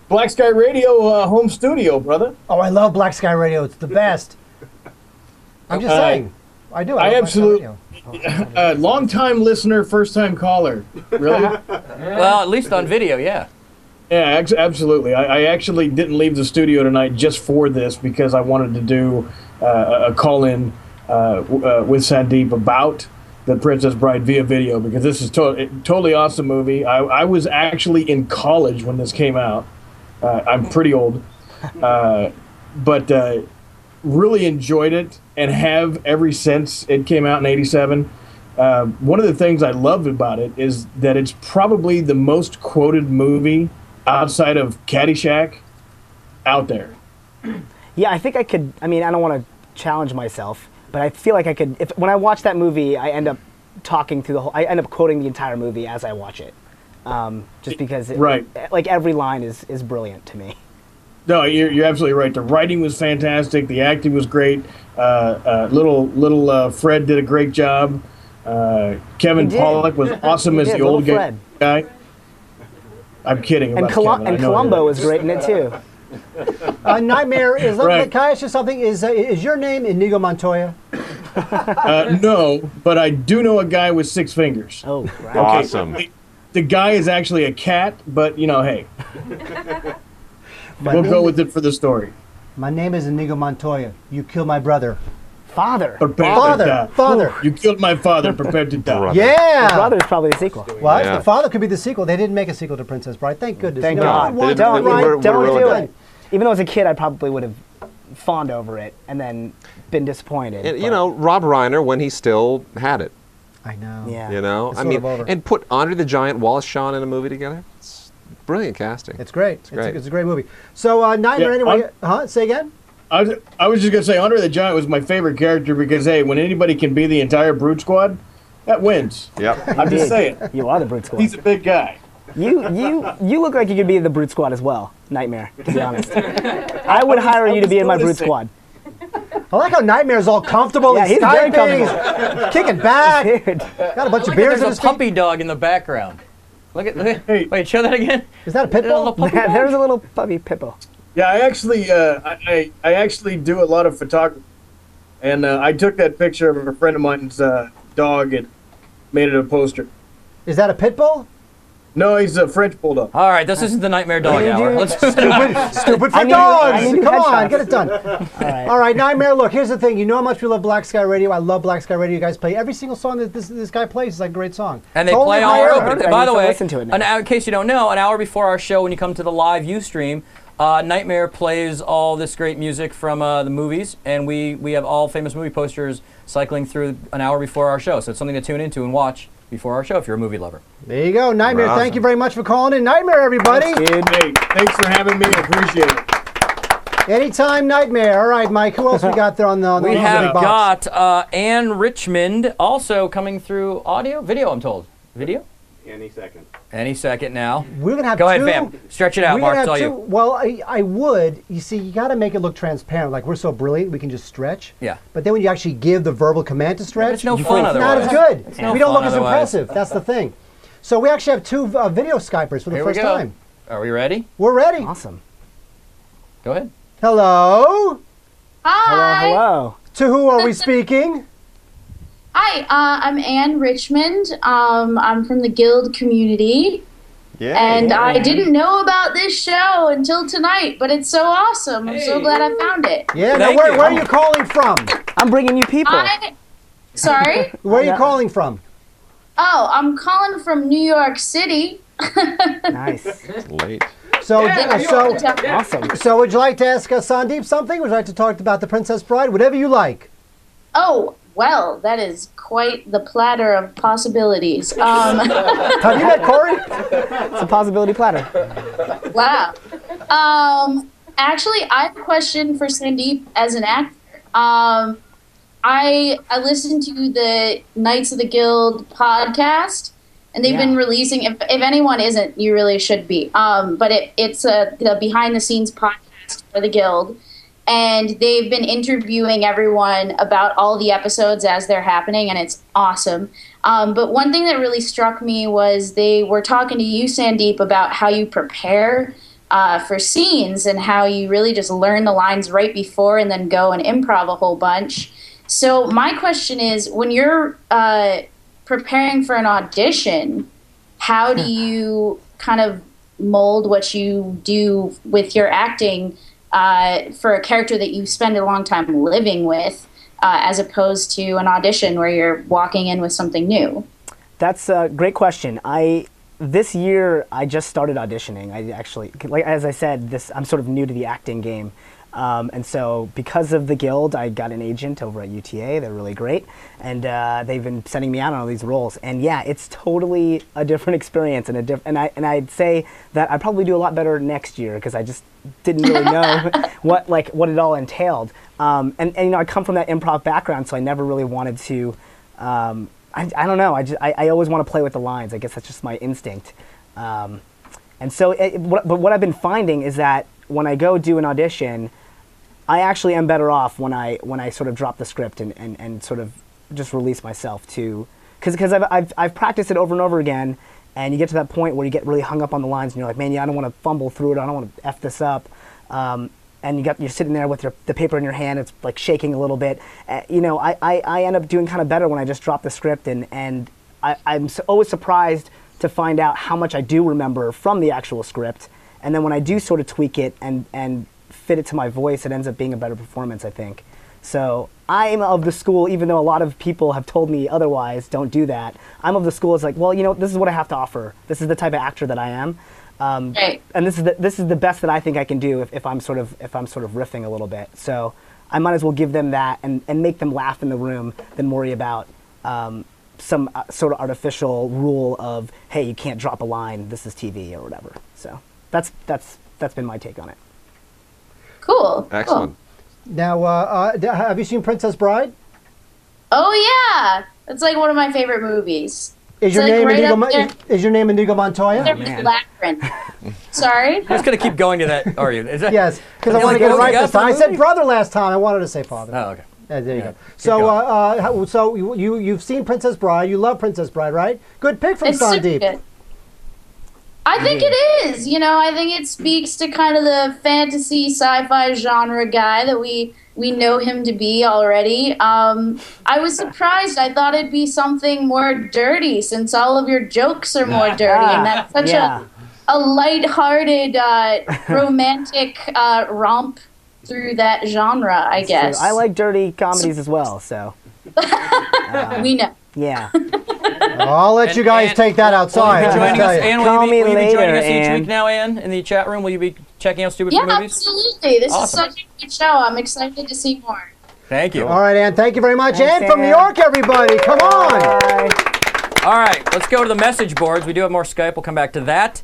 Black Sky Radio home studio, brother. Oh, I love Black Sky Radio. It's the best. I'm just saying. I do. I love Black Sky absolutely. Radio. Long-time listener, first-time caller. Really? Well, at least on video, yeah. Yeah, absolutely. I actually didn't leave the studio tonight just for this because I wanted to do a call-in with Sandeep about the Princess Bride via video because this is totally awesome movie. I was actually in college when this came out. I'm pretty old, but really enjoyed it and have ever since it came out in '87. One of the things I loved about it is that it's probably the most quoted movie outside of Caddyshack out there. Yeah, I think I could. I mean, I don't want to challenge myself, but I feel like I could. When I watch that movie, I end up talking through the whole. I end up quoting the entire movie as I watch it, just because. Like every line is brilliant to me. No, you're absolutely right. The writing was fantastic. The acting was great. Little Fred did a great job. Kevin Pollak was awesome as the old guy. I'm kidding. And about Kevin. Columbo was great in it too. Nightmare is. Right. Can I ask you something? Is your name Inigo Montoya? No, but I do know a guy with 6 fingers. Oh, right. Awesome. The guy is actually a cat, but hey, we'll go with it for the story. My name is Inigo Montoya. You killed my brother. Father. Father. You killed my father. Prepared to die. Yeah. The brother is probably the sequel. What? Yeah. The father could be the sequel. They didn't make a sequel to Princess Bride. Thank goodness. Thank No, God. one Don't right. do it. Even though as a kid, I probably would have fawned over it and then been disappointed. And, Rob Reiner when he still had it. I know. Yeah. I It's mean, sort of over. and put Andre the Giant, Wallace Shawn in a movie together. It's brilliant casting. It's great. It's great. It's a great movie. So, Nightmare, anyway. Say again? I was just gonna say, Andre the Giant was my favorite character because when anybody can be the entire Brute Squad, that wins. Yep. I'm just saying. You are the Brute Squad. He's a big guy. You look like you could be in the Brute Squad as well, Nightmare, to be honest. I would hire you to be in my Brute Squad. I like how Nightmare's all comfortable. Yeah, he's very Skyping, he's kicking back. Got a bunch of beers in There's his a puppy dog in the background. Look at. Wait, show that again. Is that a pit bull? There's a little puppy pitbull. Yeah, I actually, I actually do a lot of photography, and I took that picture of a friend of mine's dog and made it a poster. Is that a pit bull? No, he's a French bulldog. All right, this isn't the Nightmare Dog Hour. Let's Stupid for dogs. Come on, get it done. All right, Nightmare. Look, here's the thing. You know how much we love Black Sky Radio. I love Black Sky Radio. You guys play every single song that this guy plays. It's like a great song. And they Totally play all higher. our open. By the way, listen to it now. in case you don't know, an hour before our show, when you come to the live Ustream, Nightmare plays all this great music from the movies, and we have all famous movie posters cycling through an hour before our show. So it's something to tune into and watch before our show if you're a movie lover. There you go, Nightmare. Awesome. Thank you very much for calling in. Nightmare, everybody. Thanks, dude. Hey, thanks for having me. I appreciate it. Anytime, Nightmare. All right, Mike. Who else we got there on the We big have box? got Anne Richmond also coming through video, I'm told. Video? Any second. Any second now. We're gonna have Go two. ahead, Bam. Stretch it out, We're Mark. gonna It's all have you. two. Well, I would. You see, you got to make it look transparent. Like we're so brilliant, we can just stretch. Yeah. But then when you actually give the verbal command to stretch, it's no fun it's not otherwise. as good. It's no we don't fun look as otherwise. impressive. That's the thing. So we actually have two video Skypers for the Here we first go. time. Are we ready? We're ready. Awesome. Go ahead. Hello. Hi. Hello. To who are we speaking? Hi, I'm Ann Richmond. I'm from the Guild community. Yeah. And I didn't know about this show until tonight, but it's so awesome. I'm so glad I found it. Yeah. Now, where are you calling from? I'm bringing you people. Sorry? Where are you calling from? Oh, I'm calling from New York City. Nice. Late. So, Awesome. So, would you like to ask Sandeep something? Would you like to talk about The Princess Bride? Whatever you like. Oh, well, that is quite the platter of possibilities. Have you met Corey? It's a possibility platter. Wow. Actually, I have a question for Sandeep as an actor. I listened to the Knights of the Guild podcast, and they've been releasing. If anyone isn't, you really should be. But it's the behind the scenes podcast for the Guild, and they've been interviewing everyone about all the episodes as they're happening, and it's awesome. But one thing that really struck me was they were talking to you, Sandeep, about how you prepare for scenes and how you really just learn the lines right before and then go and improv a whole bunch. So my question is, when you're preparing for an audition, how do you kind of mold what you do with your acting for a character that you spend a long time living with, as opposed to an audition where you're walking in with something new? That's a great question. This year I just started auditioning. I actually, like as I said, I'm sort of new to the acting game. And so because of the Guild, I got an agent over at UTA. They're really great. And they've been sending me out on all these roles. And yeah, it's totally a different experience. And I'd say that I'd probably do a lot better next year because I just didn't really know what it all entailed. And you know, I come from that improv background, so I never really wanted to, I don't know. I always want to play with the lines. I guess that's just my instinct. And so, but what I've been finding is that when I go do an audition, I actually am better off when I sort of drop the script and sort of just release myself to, because I've practiced it over and over again, and you get to that point where you get really hung up on the lines, and you're like, man, yeah, I don't want to fumble through it. I don't want to F this up. And you're sitting there with the paper in your hand, it's like shaking a little bit. You know, I end up doing kind of better when I just drop the script, and I'm always surprised to find out how much I do remember from the actual script. And then when I do sort of tweak it and fit it to my voice, it ends up being a better performance, I think. So I'm of the school, even though a lot of people have told me otherwise, don't do that. I'm of the school, it's like, well, you know, this is what I have to offer. This is the type of actor that I am. Right. And this is the best that I think I can do if I'm sort of riffing a little bit. So I might as well give them that and make them laugh in the room than worry about some sort of artificial rule of, hey, you can't drop a line, this is TV or whatever. So that's been my take on it. Cool. Excellent. Cool. Now, have you seen Princess Bride? Oh yeah, it's like one of my favorite movies. Is your name Inigo Montoya? Labyrinth. Sorry? I'm just going to keep going to that, are you? Is that, Yes, because I want to get it right this time. I said brother last time. I wanted to say father. Oh, okay. Yeah, there you go. So, so you've seen Princess Bride. You love Princess Bride, right? Good pick from It's super Sandeep. good. I think it is. You know, I think it speaks to kind of the fantasy sci-fi genre guy that we know him to be already. I was surprised. I thought it'd be something more dirty, since all of your jokes are more dirty, and that's such a lighthearted, romantic romp through that genre, I guess. True. I like dirty comedies as well, so. We know. Yeah. I'll let you guys take that outside. Will you be joining us, Ann? Call me will you be later, joining us each Ann. week now, Ann, in the chat room? Will you be checking out Stupid Yeah, for Movies? absolutely. This Awesome. is such a good show. I'm excited to see more. Thank you. All right, Ann. Thank you very much. Thanks, Ann from New Ann. York, everybody. Come on. All right, let's go to the message boards. We do have more Skype. We'll come back to that.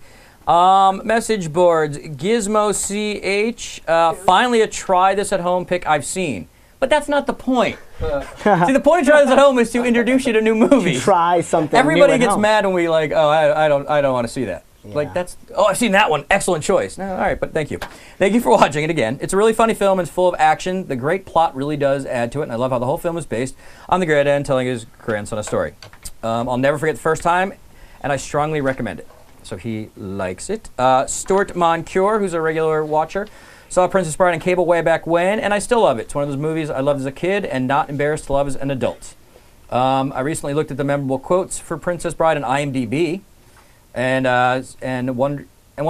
Message boards. Gizmo CH. Finally a try this at home pick I've seen. But that's not the point. See, the point of Try This at Home is to introduce you to new movies. Try something. Everybody new at gets home. mad when we like, oh, I don't want to see that. Like that's, oh, I've seen that one. Excellent choice. No, all right, but thank you. Thank you for watching it again. It's a really funny film. It's full of action. The great plot really does add to it, and I love how the whole film is based on the granddad telling his grandson a story. I'll never forget the first time, and I strongly recommend it. So he likes it. Stuart Moncure, who's a regular watcher, saw Princess Bride on cable way back when, and I still love it. It's one of those movies I loved as a kid and not embarrassed to love as an adult. I recently looked at the memorable quotes for Princess Bride on IMDb, and wonder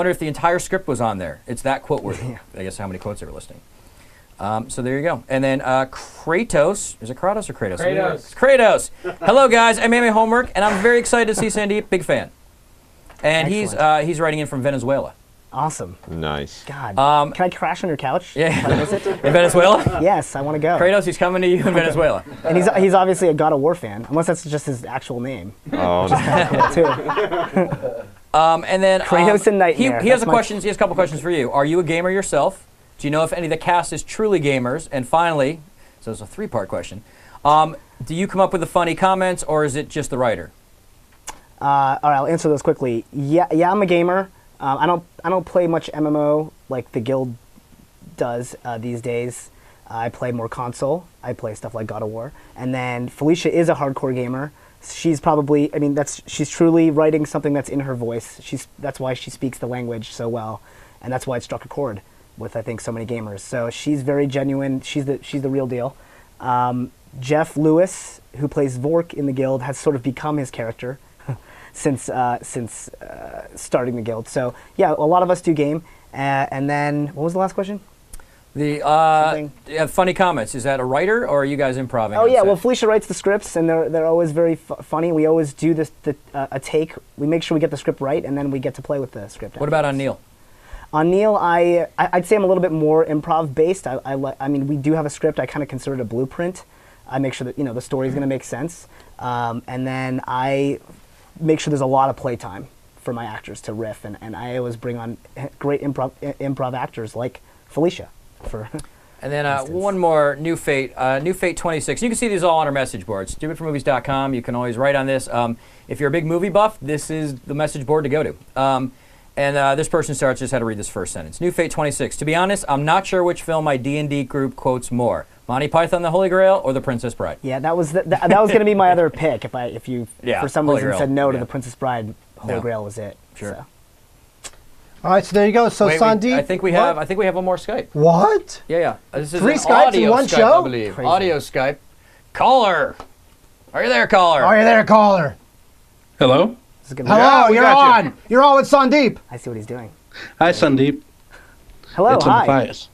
if the entire script was on there. It's that quote worthy. I guess how many quotes they were listing. So there you go. And then Kratos. Is it Kratos or Kratos? Kratos. It's Kratos. Hello guys, I made my homework, and I'm very excited to see Sandeep. Big fan. And he's writing in from Venezuela. Awesome. Nice. God. Can I crash on your couch? Yeah. If I miss it? In Venezuela? Yes, I want to go. Kratos, he's coming to you in Venezuela. And he's obviously a God of War fan, unless that's just his actual name. Oh, which is kind of cool too. And then Kratos and Nightmare. He has a question. He has a couple questions for you. Are you a gamer yourself? Do you know if any of the cast is truly gamers? And finally, so it's a three-part question. Do you come up with the funny comments, or is it just the writer? All right, I'll answer those quickly. Yeah, I'm a gamer. I don't play much MMO like the guild does these days. I play more console. I play stuff like God of War. And then Felicia is a hardcore gamer. She's probably, she's truly writing something that's in her voice. That's why she speaks the language so well, and that's why it struck a chord with, I think, so many gamers. So she's very genuine. She's the real deal. Jeff Lewis, who plays Vork in the guild, has sort of become his character since starting the guild. So yeah, a lot of us do game. And then, what was the last question? The funny comments. Is that a writer, or are you guys improvising? Oh yeah, well Felicia writes the scripts, and they're always very funny. We always do a take. We make sure we get the script right, and then we get to play with the script. What about on Neil? On Neil, I'd say I'm a little bit more improv based. I mean, we do have a script. I kind of consider it a blueprint. I make sure that the story is going to make sense, and then I make sure there's a lot of playtime for my actors to riff, and I always bring on great improv actors like Felicia. And then one more, New Fate 26. You can see these all on our message board, stupidformovies.com. You can always write on this. If you're a big movie buff, this is the message board to go to. And this person starts, just had to read this first sentence. New Fate 26. To be honest, I'm not sure which film my D&D group quotes more. Monty Python, The Holy Grail, or The Princess Bride? Yeah, that was going to be my other pick. If you for some Holy reason Grail. said no to The Princess Bride, Holy Grail was it. Sure. So. All right, so there you go. So Wait, Sandeep, I think we have one more Skype. What? Yeah. This is 3 an Skypes audio in one Skype, show? I believe. Crazy. Audio Skype. Caller. Are you there, caller? Are you there, caller? Hello? Hello, you're on. You're on with Sandeep. I see what he's doing. Hi, Sandeep. Hello, it's hi. Matthias.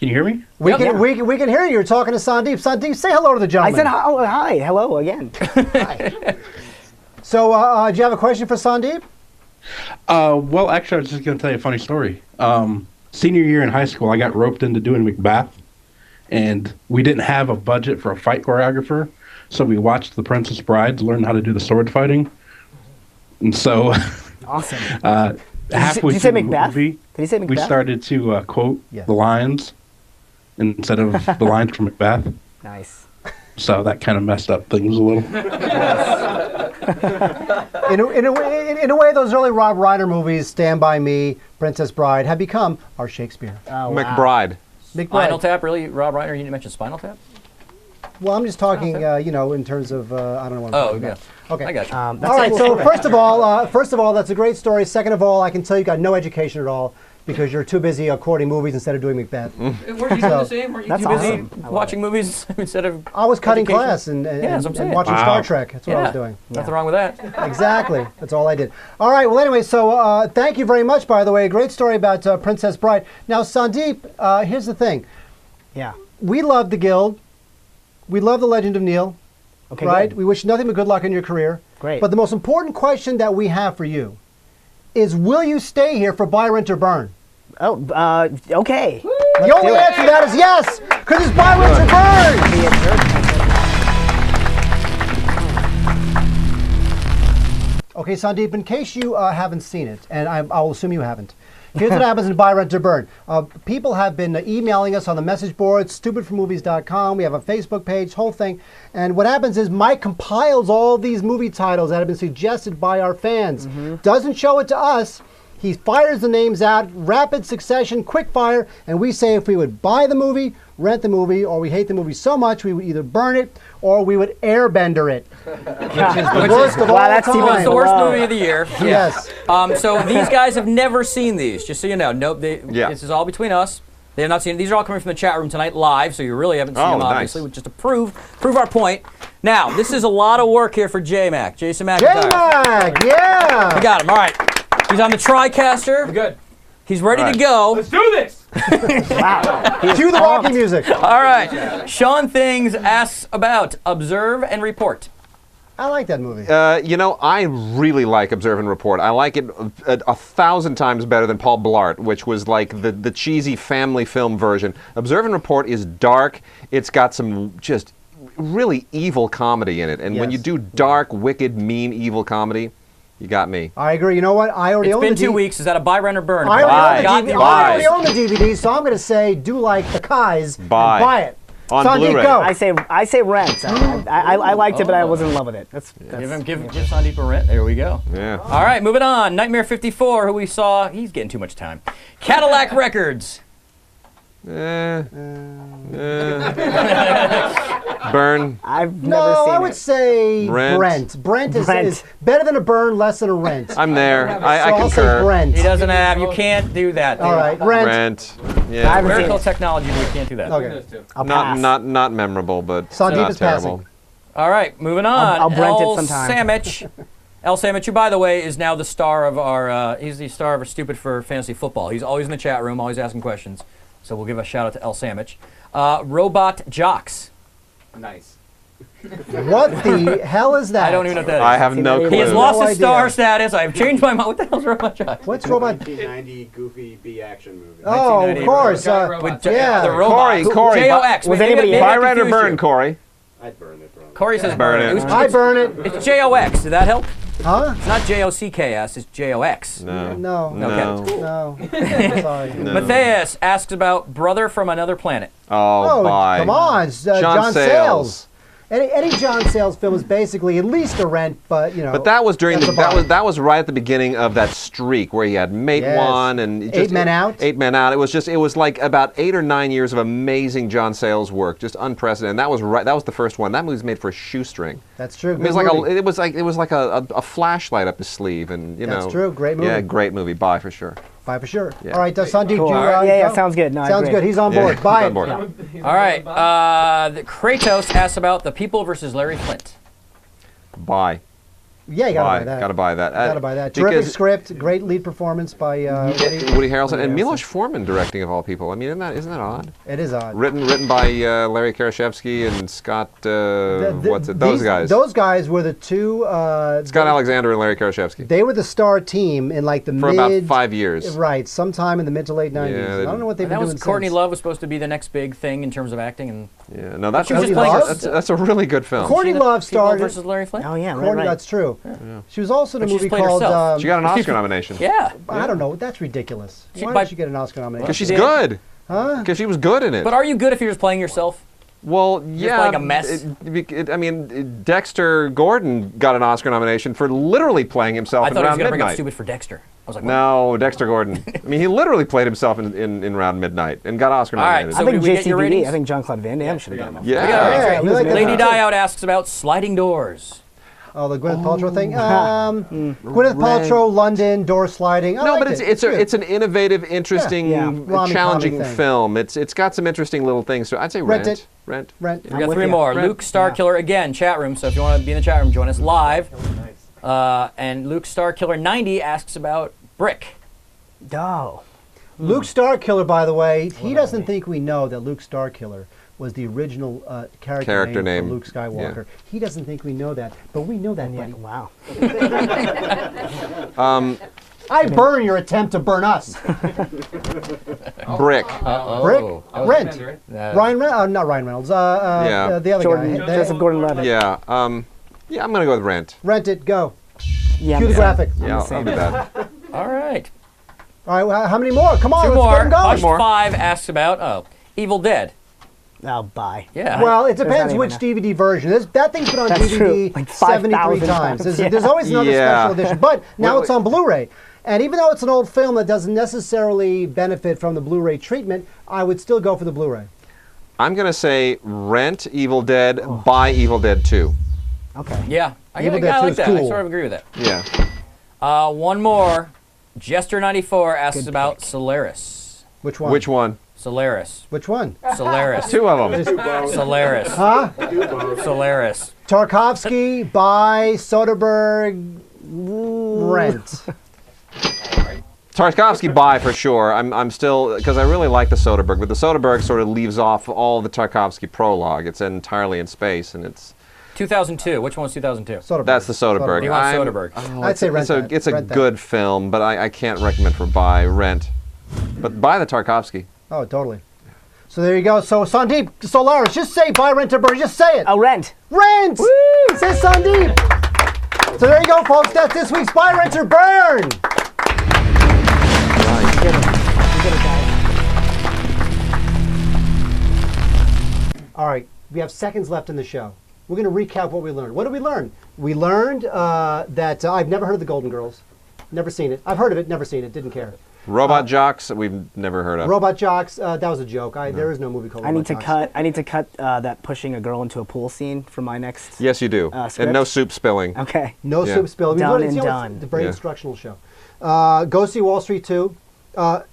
Can you hear me? We can hear you. You're talking to Sandeep. Sandeep, say hello to the gentleman. I said hi. Hello again. So, do you have a question for Sandeep? Well, actually, I was just going to tell you a funny story. Senior year in high school, I got roped into doing Macbeth, and we didn't have a budget for a fight choreographer, so we watched The Princess Bride to learn how to do the sword fighting. And so, awesome. Halfway did you say through Macbeth? the movie, Did he say Macbeth? we started to quote the lines instead of the lines from Macbeth. Nice. So that kind of messed up things a little. In a way, those early Rob Reiner movies, Stand By Me, Princess Bride, have become our Shakespeare. Oh, McBride. Spinal Tap, really? Rob Reiner, you didn't mention Spinal Tap? Well, I'm just talking, in terms of, I don't know what I'm talking about. Okay. I got you. All right, so first of all, that's a great story. Second of all, I can tell you got no education at all because you're too busy quoting movies instead of doing Macbeth. Weren't you doing the same? Weren't you too busy watching movies instead of I was cutting education? class and that's what I'm saying. watching Star Trek. That's what I was doing. Nothing wrong with that. Exactly. That's all I did. All right. Well, anyway, so thank you very much, by the way. Great story about Princess Bride. Now, Sandeep, here's the thing. Yeah. We love the Guild. We love The Legend of Neil. Okay, right? good. We wish nothing but good luck in your career. Great. But the most important question that we have for you is, will you stay here for Buy, Rent, or Burn? Oh, okay. The only answer to that is yes, because it's Buy, Rent, or Burn. Okay, Sandeep, in case you haven't seen it, and I will assume you haven't, Here's what happens in Buy, Rent, or Burn. People have been emailing us on the message boards, stupidformovies.com. We have a Facebook page, whole thing. And what happens is Mike compiles all these movie titles that have been suggested by our fans. Doesn't show it to us. He fires the names out, rapid succession, quick fire, and we say if we would buy the movie, rent the movie, or we hate the movie so much we would either burn it or we would airbender it. Which is the worst of all time. It's the worst movie of the year. Yes. So these guys have never seen these, just so you know. Nope. This is all between us. They have not seen it. These are all coming from the chat room tonight live, so you really haven't seen them, obviously, just to prove our point. Now, this is a lot of work here for J-Mac. Jason McIntyre. J-Mac, yeah! We got him, all right. He's on the TriCaster. Good. He's ready to go. Let's do this! Wow. Cue the walkie music. All right. Sean Things asks about Observe and Report. I like that movie. You know, I really like Observe and Report. I like it 1,000 times better than Paul Blart, which was like the cheesy family film version. Observe and Report is dark. It's got some just really evil comedy in it. And when you do dark, wicked, mean, evil comedy, you got me. I agree. You know what? I already own the It's been 2 weeks. Is that a buy, rent, or burn? I already own the DVD, so I'm going to say do like the Keizer and buy it. On Sandeep, Blu-ray. go. I say rent. I liked it, but I wasn't in love with it. Give Sandeep a rent. There we go. Yeah. All right, moving on. Nightmare 54, who we saw. He's getting too much time. Cadillac Records. Burn. I've never seen I would say Rent. Brent. Brent is better than a burn, less than a rent. I'm there. I I'll say concur. Brent. He doesn't have. You can't do that. All right, rent. Yeah. Miracle technology, but we can't do that. Okay. Not memorable, but Sandeep not is terrible. passing. All right, moving on. I'll Brent it El sometime. Samich. El Samich, who, by the way, is now the star of our. He's the star of our Stupid for Fantasy Football. He's always in the chat room, always asking questions. So we'll give a shout out to El Samich. Robot Jocks. Nice. What the hell is that? I don't even know what that is. I have no clue. He has lost his No star idea. status. I've changed my mind. What the hell's Robot Jocks? What's Robot? 1990 goofy B action movie. Oh, of course. Yeah, the robot. Corey. J-O-X. Was anybody Buy, rent, or burn, Corey? I'd burn it, bro. Corey says Burn it. I burn it. It's J-O-X. Did that help? Huh? It's not J-O-C-K-S. It's J-O-X. No. No. Sorry. Matthias asks about Brother from Another Planet. Oh, bye. Come on. John Sayles. Any John Sayles film is basically at least a rent, but you know. But that was during that's that was right at the beginning of that streak where he had Mate One and just, 8 Men Out. 8 Men Out. It was like about 8 or 9 years of amazing John Sayles work, just unprecedented. And that was right. That was the first one. That movie's made for a shoestring. That's true. It was like a flashlight up his sleeve, and you know. That's true. Great movie. Yeah, great movie. Buy for sure. Buy for sure. Yeah. All right, Sandeep, Cool. you Yeah, go? sounds good. No, I sounds agree. good. He's on board. Buy He's it. on board. All right. Kratos asks about The People versus Larry Flint. Buy. Yeah, you gotta buy that. Gotta buy that. Gotta buy that. Terrific script, great lead performance by Woody Harrelson and Milos Forman directing of all people. I mean, isn't that odd? It is odd. Written by Larry Karashevsky and Scott. Those guys. Those guys were the two. Scott Alexander and Larry Karashevsky. They were the star team in like the for about 5 years. Right, sometime in the mid to late 90s. Yeah, I don't know what they've been doing Courtney since. Love was supposed to be the next big thing in terms of acting, and yeah, no, that's a really good film. Courtney Love started. People versus Larry Flint. Oh yeah, Courtney, that's true. Yeah. She was also in a But she movie just played called. herself. She got an Oscar nomination. Yeah. I don't know. That's ridiculous. Why did she get an Oscar nomination? Because she's good. Huh? Because she was good in it. But are you good if you're just playing yourself? Well, Just playing a mess? I mean, Dexter Gordon got an Oscar nomination for literally playing himself I in thought he was Round going to bring up Midnight. Stupid for Dexter. I was like, what? No, Dexter Gordon. I mean, he literally played himself in Round Midnight and got Oscar All right, nominated. so I think did we get your JCVD. ratings? I think Jean-Claude Van Damme should have gotten it. Yeah. we like that. Lady Diout asks about Sliding Doors. Oh, the Gwyneth Paltrow thing. Gwyneth Paltrow, London, door sliding. I No, liked but it. it's an innovative, interesting, Rom-com-y challenging thing. film. It's got some interesting little things. So I'd say Rent Rent. it. Rent. Rent. We got three more. Luke Starkiller again, chat room. So if you want to be in the chat room, join us live. And Luke Starkiller 90 asks about Brick. Oh. Luke Starkiller, by the way, he doesn't think we know that Luke Starkiller was the original character name for Luke Skywalker. Yeah. He doesn't think we know that, but we know that, buddy. Wow. I burn your attempt to burn us. Brick. Brick? Rent. Ryan Reynolds? Not Ryan Reynolds. The other Jordan, guy. Joseph Gordon-Levitt. Yeah. Yeah, I'm gonna go with Rent. Rent it. Go. Yeah, Cue the graphic. Yeah, I'll do that. All right. All right, well, how many more? Come on, Two let's more. get them going. Hush 5 asks about Evil Dead. Oh, bye. Yeah. Well, it There's depends not which even DVD version. That thing's been on That's DVD true. Like 73 5,000 times. times. There's always another Yeah. special edition. But now Wait, it's on Blu-ray. And even though it's an old film that doesn't necessarily benefit from the Blu-ray treatment, I would still go for the Blu-ray. I'm going to say rent Evil Dead, buy Evil Dead 2. Okay. Yeah. I Evil Dead like 2 that. is I cool. sort of agree with that. Yeah. One more. Jester94 asks Good about pick. Solaris. Which one? Which one? Solaris. Which one? Solaris. Two of them. Solaris. Huh? Solaris. Tarkovsky, buy, Soderbergh, rent. Tarkovsky buy for sure. I'm still, because I really like the Soderbergh, but the Soderbergh sort of leaves off all the Tarkovsky prologue. It's entirely in space, and it's... 2002. Which one was 2002? Soderbergh. That's the Soderbergh. You want Soderbergh. I'd say rent that. It's a Rent that. good film, but I can't recommend for buy, rent. But buy the Tarkovsky. Oh, totally. So there you go. So Sandeep, Solaris, just say buy, rent, or burn. Just say it. Oh, rent. Rent! Woo! Says Sandeep. So there you go, folks. That's this week's buy, rent, or burn. All right, we have seconds left in the show. We're going to recap what we learned. What did we learn? We learned that I've never heard of the Golden Girls. Never seen it. I've heard of it, never seen it, didn't care. Robot Jocks, we've never heard of. Robot Jocks, that was a joke. There is no movie called Robot Jocks. I need to cut that pushing a girl into a pool scene for my next. Yes, you do. Script. And no soup spilling. Okay. No soup spilling. Done and done. It's a very Yeah. instructional show. Go see Wall Street 2.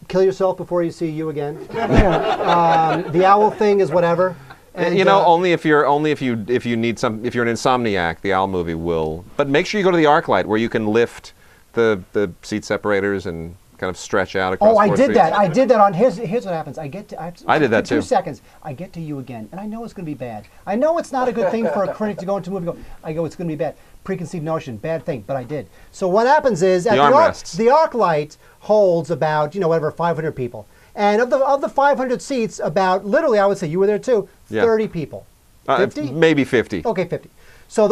Kill yourself before you see you again. The owl thing is whatever. And, you know, only if you're if you need some, if you're an insomniac, the Owl movie will. But make sure you go to the ArcLight where you can lift the seat separators and kind of stretch out across. Oh, I 4th did Street. that. I did that on. Here's what happens. I did that too. 2 seconds. I get to you again, and I know it's going to be bad. I know it's not a good thing for a critic to go into a movie. I go, it's going to be bad. Preconceived notion, bad thing, but I did. So what happens is at the ArcLight holds about 500 people, and of the 500 seats, about literally, I would say you were there too, 30 people. 50? Maybe 50. Okay, 50. So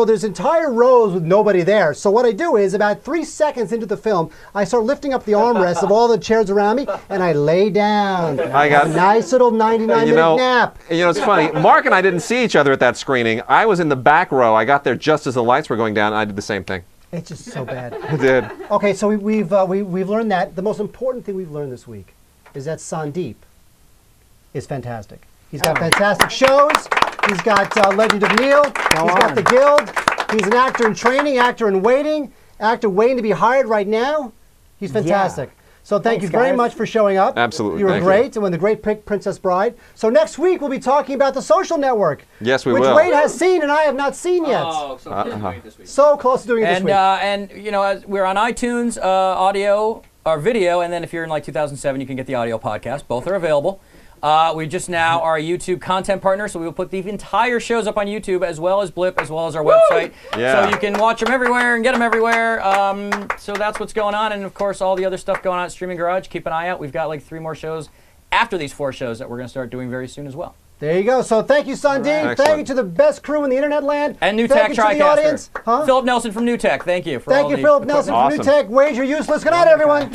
there's entire rows with nobody there. So what I do is about 3 seconds into the film, I start lifting up the armrests of all the chairs around me, and I lay down. I got a nice little 99-minute nap. You know, it's funny. Mark and I didn't see each other at that screening. I was in the back row. I got there just as the lights were going down. And I did the same thing. It's just so bad. I did. Okay, so we've learned that the most important thing we've learned this week is that Sandeep is fantastic. He's got fantastic shows. He's got Legend of Neil. He's got The Guild. He's an actor in training, actor in waiting, actor waiting to be hired right now. He's fantastic. Yeah. So thank you very much for showing up. Absolutely. You were Thank great. And when the great Princess Bride. So next week we'll be talking about The Social Network. Yes, we which will. Wade has seen and I have not seen yet. Oh, so close to doing it this week. So close to doing it this week. And as we're on iTunes, audio or video, and then if you're in like 2007, you can get the audio podcast. Both are available. We just now are a YouTube content partner, so we will put the entire shows up on YouTube as well as Blip, as well as our website. Yeah. So you can watch them everywhere and get them everywhere. So that's what's going on. And of course, all the other stuff going on at Streaming Garage. Keep an eye out. We've got like 3 more shows after these 4 shows that we're going to start doing very soon as well. There you go. So thank you, Sandeep. Right. Thank you to the best crew in the internet land. And New Thank Tech you to the audience. TriCaster. Philip Nelson from New Tech. Thank you. Thank you, Philip Nelson from New Tech. Wade, you're useless. Good night, everyone.